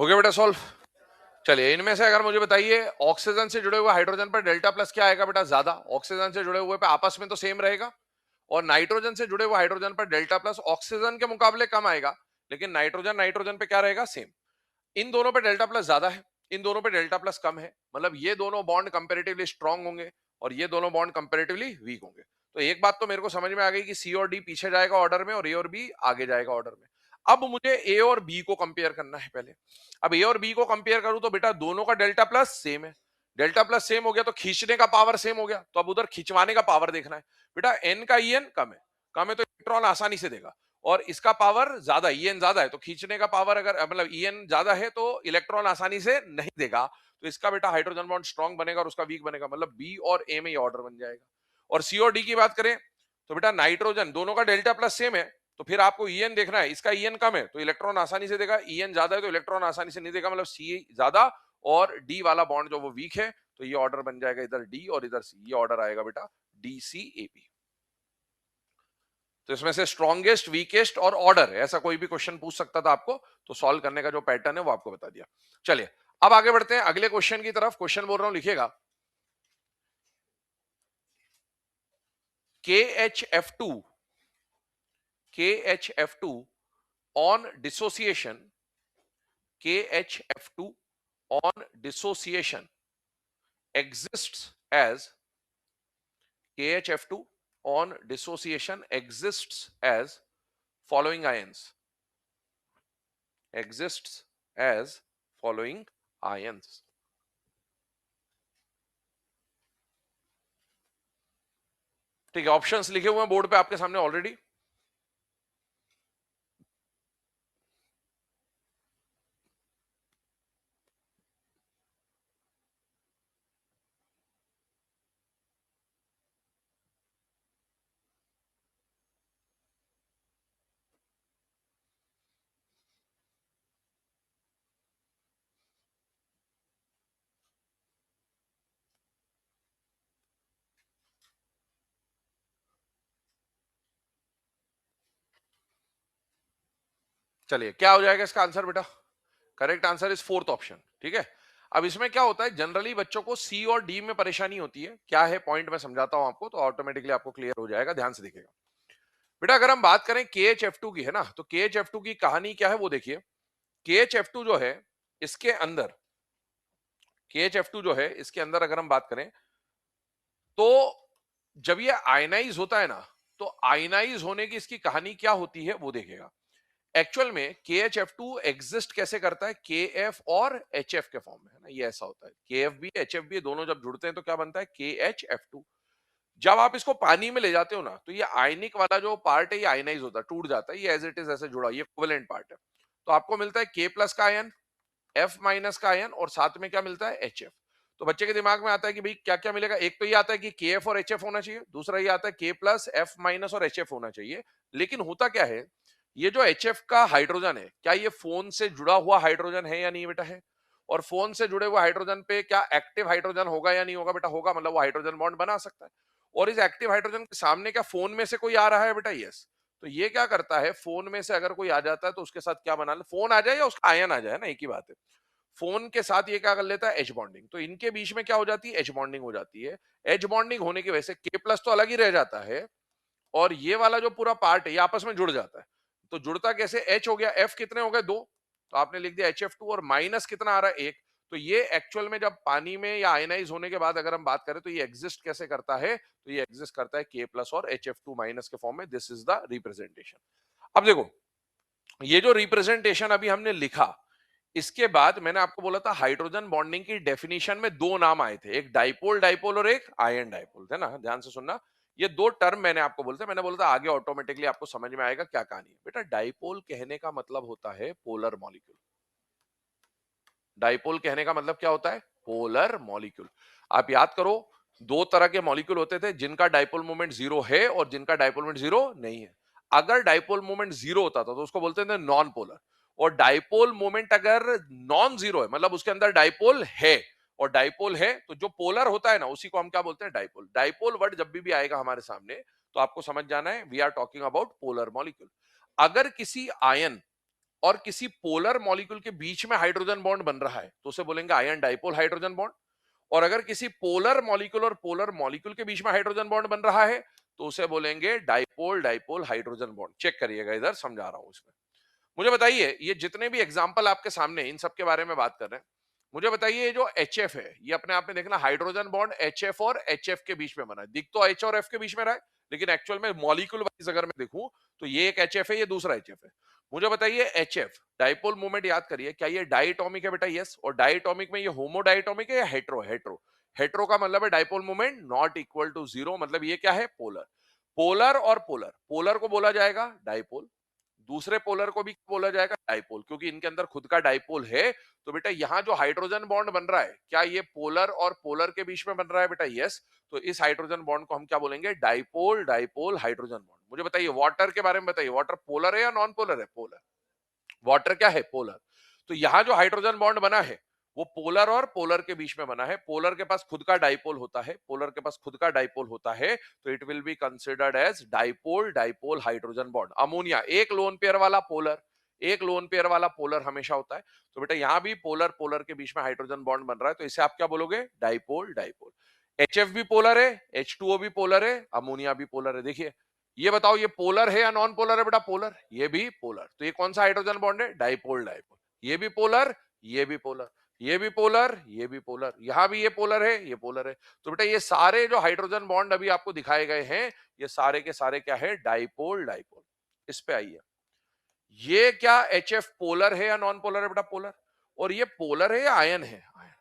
हो गया बेटा सॉल्व। चलिए इनमें से अगर मुझे बताइए ऑक्सीजन से जुड़े हुए हाइड्रोजन पर डेल्टा प्लस क्या आएगा बेटा, ज्यादा। ऑक्सीजन से जुड़े हुए पे आपस में तो सेम रहेगा, और नाइट्रोजन से जुड़े हुए हाइड्रोजन पर डेल्टा प्लस ऑक्सीजन के मुकाबले कम आएगा, लेकिन नाइट्रोजन नाइट्रोजन पे क्या रहेगा, सेम। इन दोनों पे डेल्टा प्लस ज्यादा है, इन दोनों पे डेल्टा प्लस कम है, मतलब ये दोनों बॉन्ड कंपैरेटिवली स्ट्रांग होंगे और ये दोनों बॉन्ड कंपैरेटिवली वीक होंगे। तो एक बात तो मेरे को समझ में आ गई कि सी और डी पीछे जाएगा ऑर्डर में और ए और बी आगे जाएगा ऑर्डर में। अब मुझे ए और बी को कंपेयर करना है पहले। अब ए और बी को कंपेयर करूं तो बेटा दोनों का डेल्टा प्लस सेम है। डेल्टा प्लस सेम हो गया तो खींचने का पावर सेम हो गया, तो अब उधर खिंचवाने का पावर देखना है। बेटा एन का ई एन कम है तो इलेक्ट्रॉन आसानी से देगा, और इसका पावर ज्यादा, ईएन ज्यादा है, तो खींचने का पावर अगर मतलब ईएन ज्यादा है तो इलेक्ट्रॉन आसानी से नहीं देगा, तो इसका बेटा हाइड्रोजन बॉन्ड स्ट्रांग बनेगा और उसका वीक बनेगा, मतलब बी और ए में ही ऑर्डर बन जाएगा। और सी और डी की बात करें तो बेटा नाइट्रोजन दोनों का डेल्टा प्लस सेम है, तो फिर आपको ईएन देखना है, इसका ईएन कम है तो इलेक्ट्रॉन आसानी से देगा, ईएन ज्यादा है तो इलेक्ट्रॉन आसानी से नहीं देगा, मतलब सी ज्यादा और डी वाला बॉन्ड जो वो वीक है, तो ये ऑर्डर बन जाएगा इधर डी और इधर सी, ये ऑर्डर आएगा बेटा डी सी ए पी। तो इसमें से स्ट्रॉन्गेस्ट, वीकेस्ट और ऑर्डर, ऐसा कोई भी क्वेश्चन पूछ सकता था आपको, तो सॉल्व करने का जो पैटर्न है वो आपको बता दिया। चलिए अब आगे बढ़ते हैं अगले क्वेश्चन की तरफ। क्वेश्चन बोल रहा हूं, लिखिएगा KHF2 KHF2 on dissociation KHF2 on dissociation exists as KHF2 on dissociation exists as following ions exists as following ions। ठीक है, ऑप्शंस लिखे हुए हैं बोर्ड पे आपके सामने ऑलरेडी। चलिए क्या हो जाएगा इसका आंसर बेटा, correct answer is fourth option. ठीक है, अब इसमें क्या होता है, जनरली बच्चों को सी और डी में परेशानी होती है, क्या है पॉइंट मैं समझाता हूं आपको, तो ऑटोमेटिकली आपको क्लियर हो जाएगा, ध्यान से देखिएगा बेटा। अगर हम बात करें KHF2 की, है ना, तो KHF2 की कहानी क्या है वो देखिए। KHF2 जो है इसके अंदर, KHF2 जो है इसके अंदर अगर हम बात करें तो जब ये आयनाइज होता है ना, तो आयनाइज होने की इसकी कहानी क्या होती है वो देखिएगा। एक्चुअल में KHF2 एग्जिस्ट कैसे करता है, KF और HF के फॉर्म में, है ना, ये ऐसा होता है, KF भी HF भी दोनों जब जुड़ते हैं तो क्या बनता है, KHF2। जब आप इसको पानी में ले जाते हो ना, तो ये आयनिक वाला जो पार्ट है ये आयनाइज होता है, टूट जाता है, ये एज इट इज ऐसे जुड़ा, ये कोवेलेंट पार्ट है। तो आपको मिलता है K प्लस का आयन, F माइनस का आयन, और साथ में क्या मिलता है, HF। तो बच्चे के दिमाग में आता है कि भाई क्या क्या मिलेगा, एक तो ये आता है कि KF और HF होना चाहिए, दूसरा ये आता है K प्लस F माइनस और HF होना चाहिए। लेकिन होता क्या है, ये जो HF का हाइड्रोजन है, क्या ये फोन से जुड़ा हुआ हाइड्रोजन है या नहीं बेटा, है। और फोन से जुड़े हुए हाइड्रोजन पे क्या एक्टिव हाइड्रोजन होगा या नहीं होगा बेटा, होगा, मतलब वो हाइड्रोजन बॉन्ड बना सकता है। और इस एक्टिव हाइड्रोजन के सामने क्या फोन में से कोई आ रहा है बेटा, यस। तो ये क्या करता है, फोन में से अगर कोई आ जाता है तो उसके साथ क्या बना ले, फोन आ जाए या उसका आयन आ जाए ना, एक ही बात है। फोन के साथ ये क्या कर लेता है, एच बॉन्डिंग, तो इनके बीच में क्या हो जाती है, एच बॉन्डिंग हो जाती है। एच बॉन्डिंग होने की वजह से के प्लस तो अलग ही रह जाता है, और ये वाला जो पूरा पार्ट है ये आपस में जुड़ जाता है। तो जुड़ता कैसे, एच हो गया, एफ कितने हो गए, दो, तो आपने लिख दिया HF2, और माइनस कितना आ रहा है, एक। तो ये एक्चुअल में जब पानी में या आयनाइज होने के बाद अगर हम बात करें तो ये एग्जिस्ट कैसे करता है, तो ये एग्जिस्ट करता है K प्लस और HF2 माइनस के फॉर्म में। This is the representation. अब देखो ये जो रिप्रेजेंटेशन अभी हमने लिखा, इसके बाद मैंने आपको बोला था हाइड्रोजन बॉन्डिंग की डेफिनेशन में दो नाम आए थे, एक डाइपोल डाइपोल और एक आयन डाइपोल, है ना, ध्यान से सुनना। ये दो टर्म मैंने आपको बोलते, मैंने बोला था आगे ऑटोमेटिकली आपको समझ में आएगा क्या कहानी है बेटा। डाइपोल कहने का मतलब होता है पोलर मॉलिक्यूल। डाइपोल कहने का मतलब क्या होता है, पोलर मॉलिक्यूल। आप याद करो, दो तरह के मॉलिक्यूल होते थे, जिनका डाइपोल मोमेंट जीरो है और जिनका डाइपोल मोमेंट जीरो नहीं है। अगर डाइपोल मोमेंट जीरो होता था तो उसको बोलते थे नॉन पोलर, और डाइपोल मोमेंट अगर नॉन जीरो है मतलब उसके अंदर डाइपोल है, और डाइपोल है तो जो पोलर होता है ना उसी को हम क्या बोलते हैं, डाइपोल। डाइपोल वर्ड जब भी आएगा हमारे सामने तो आपको समझ जाना है we are talking about polar molecule. अगर किसी आयन और किसी पोलर मॉलिक्यूल के बीच में हाइड्रोजन बॉन्ड बन रहा है तो उसे बोलेंगे आयन डाइपोल हाइड्रोजन बॉन्ड। और अगर किसी पोलर मॉलिक्यूल और पोलर मॉलिक्यूल के बीच में हाइड्रोजन बॉन्ड बन रहा है तो उसे बोलेंगे dipole dipole hydrogen bond. Check करिएगा, इधर समझा रहा हूं इसमें। मुझे बताइए, ये जितने भी एग्जाम्पल आपके सामने इन सब के बारे में बात कर रहे हैं, मुझे बताइए ये जो HF है, ये अपने आप में देखना हाइड्रोजन बॉन्ड HF और HF के बीच में बना है। दिख तो H और F के बीच में रहा है, लेकिन एक्चुअल में मॉलिक्यूल वाइज अगर मैं देखूं तो ये एक HF है, ये दूसरा HF है। मुझे बताइए HF डाइपोल मोमेंट याद करिए, क्या ये डाइटोमिक है बेटा? यस। और डाइटोमिक में ये होमोडाइटोमिक है या हेट्रो? हेट्रो। हेट्रो का मतलब है dipole moment not equal to zero, मतलब ये क्या है? पोलर। पोलर और पोलर, पोलर को बोला जाएगा डाइपोल, दूसरे पोलर को भी बोला जाएगा डाइपोल, क्योंकि इनके अंदर खुद का डाइपोल है। तो बेटा यहाँ जो हाइड्रोजन बॉन्ड बन रहा है, क्या ये पोलर और पोलर के बीच में बन रहा है बेटा? यस। तो इस हाइड्रोजन बॉन्ड को हम क्या बोलेंगे? Dipole dipole hydrogen bond. मुझे बताइए वाटर के बारे में बताइए, वाटर पोलर है या नॉन पोलर है? पोलर। वाटर क्या है? पोलर। तो यहाँ जो हाइड्रोजन बॉन्ड बना है वो पोलर और पोलर के बीच में बना है। पोलर के पास खुद का डाइपोल होता है, पोलर के पास खुद का डाइपोल होता है, तो it will be considered as dipole dipole hydrogen bond. Ammonia एक लोन पेयर वाला पोलर, एक लोन पेयर वाला पोलर हमेशा होता है। तो बेटा यहाँ भी पोलर पोलर के बीच में हाइड्रोजन बॉन्ड बन रहा है, तो इसे आप क्या बोलोगे? Dipole dipole. HF भी पोलर है, H2O भी पोलर है, अमोनिया भी पोलर है। देखिए, ये बताओ ये पोलर है या नॉन पोलर है बेटा? पोलर। ये भी पोलर। तो ये कौन सा हाइड्रोजन बॉन्ड है? Dipole dipole. ये भी पोलर, ये भी पोलर, ये भी पोलर, ये भी पोलर, यहां भी ये पोलर है, ये पोलर है। तो बेटा ये सारे जो हाइड्रोजन बॉन्ड अभी आपको दिखाए गए हैं, ये सारे के सारे क्या है? Dipole dipole. इस पे आइए, ये क्या HF पोलर है या नॉन पोलर है बेटा? पोलर। और ये पोलर है या आयन है? आयन।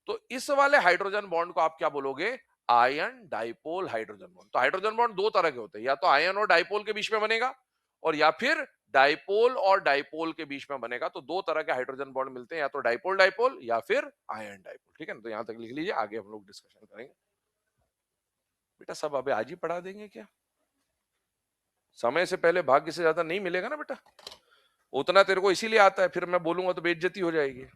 तो इस वाले हाइड्रोजन बॉन्ड को आप क्या बोलोगे? Ion dipole hydrogen bond. तो हाइड्रोजन बॉन्ड दो तरह के होते हैं, या तो आयन और डाइपोल के बीच में बनेगा, और या फिर डाइपोल और डाइपोल के बीच में बनेगा। तो दो तरह के हाइड्रोजन बॉन्ड मिलते हैं, या तो डाइपोल डाइपोल या फिर आयन डाइपोल। ठीक है ना? तो यहां तक लिख लीजिए, आगे हम लोग डिस्कशन करेंगे। बेटा सब अभी आज ही पढ़ा देंगे क्या? समय से पहले भाग्य से ज्यादा नहीं मिलेगा ना बेटा। उतना तेरे को इसीलिए आता है, फिर मैं बोलूंगा तो बेइज्जती हो जाएगी।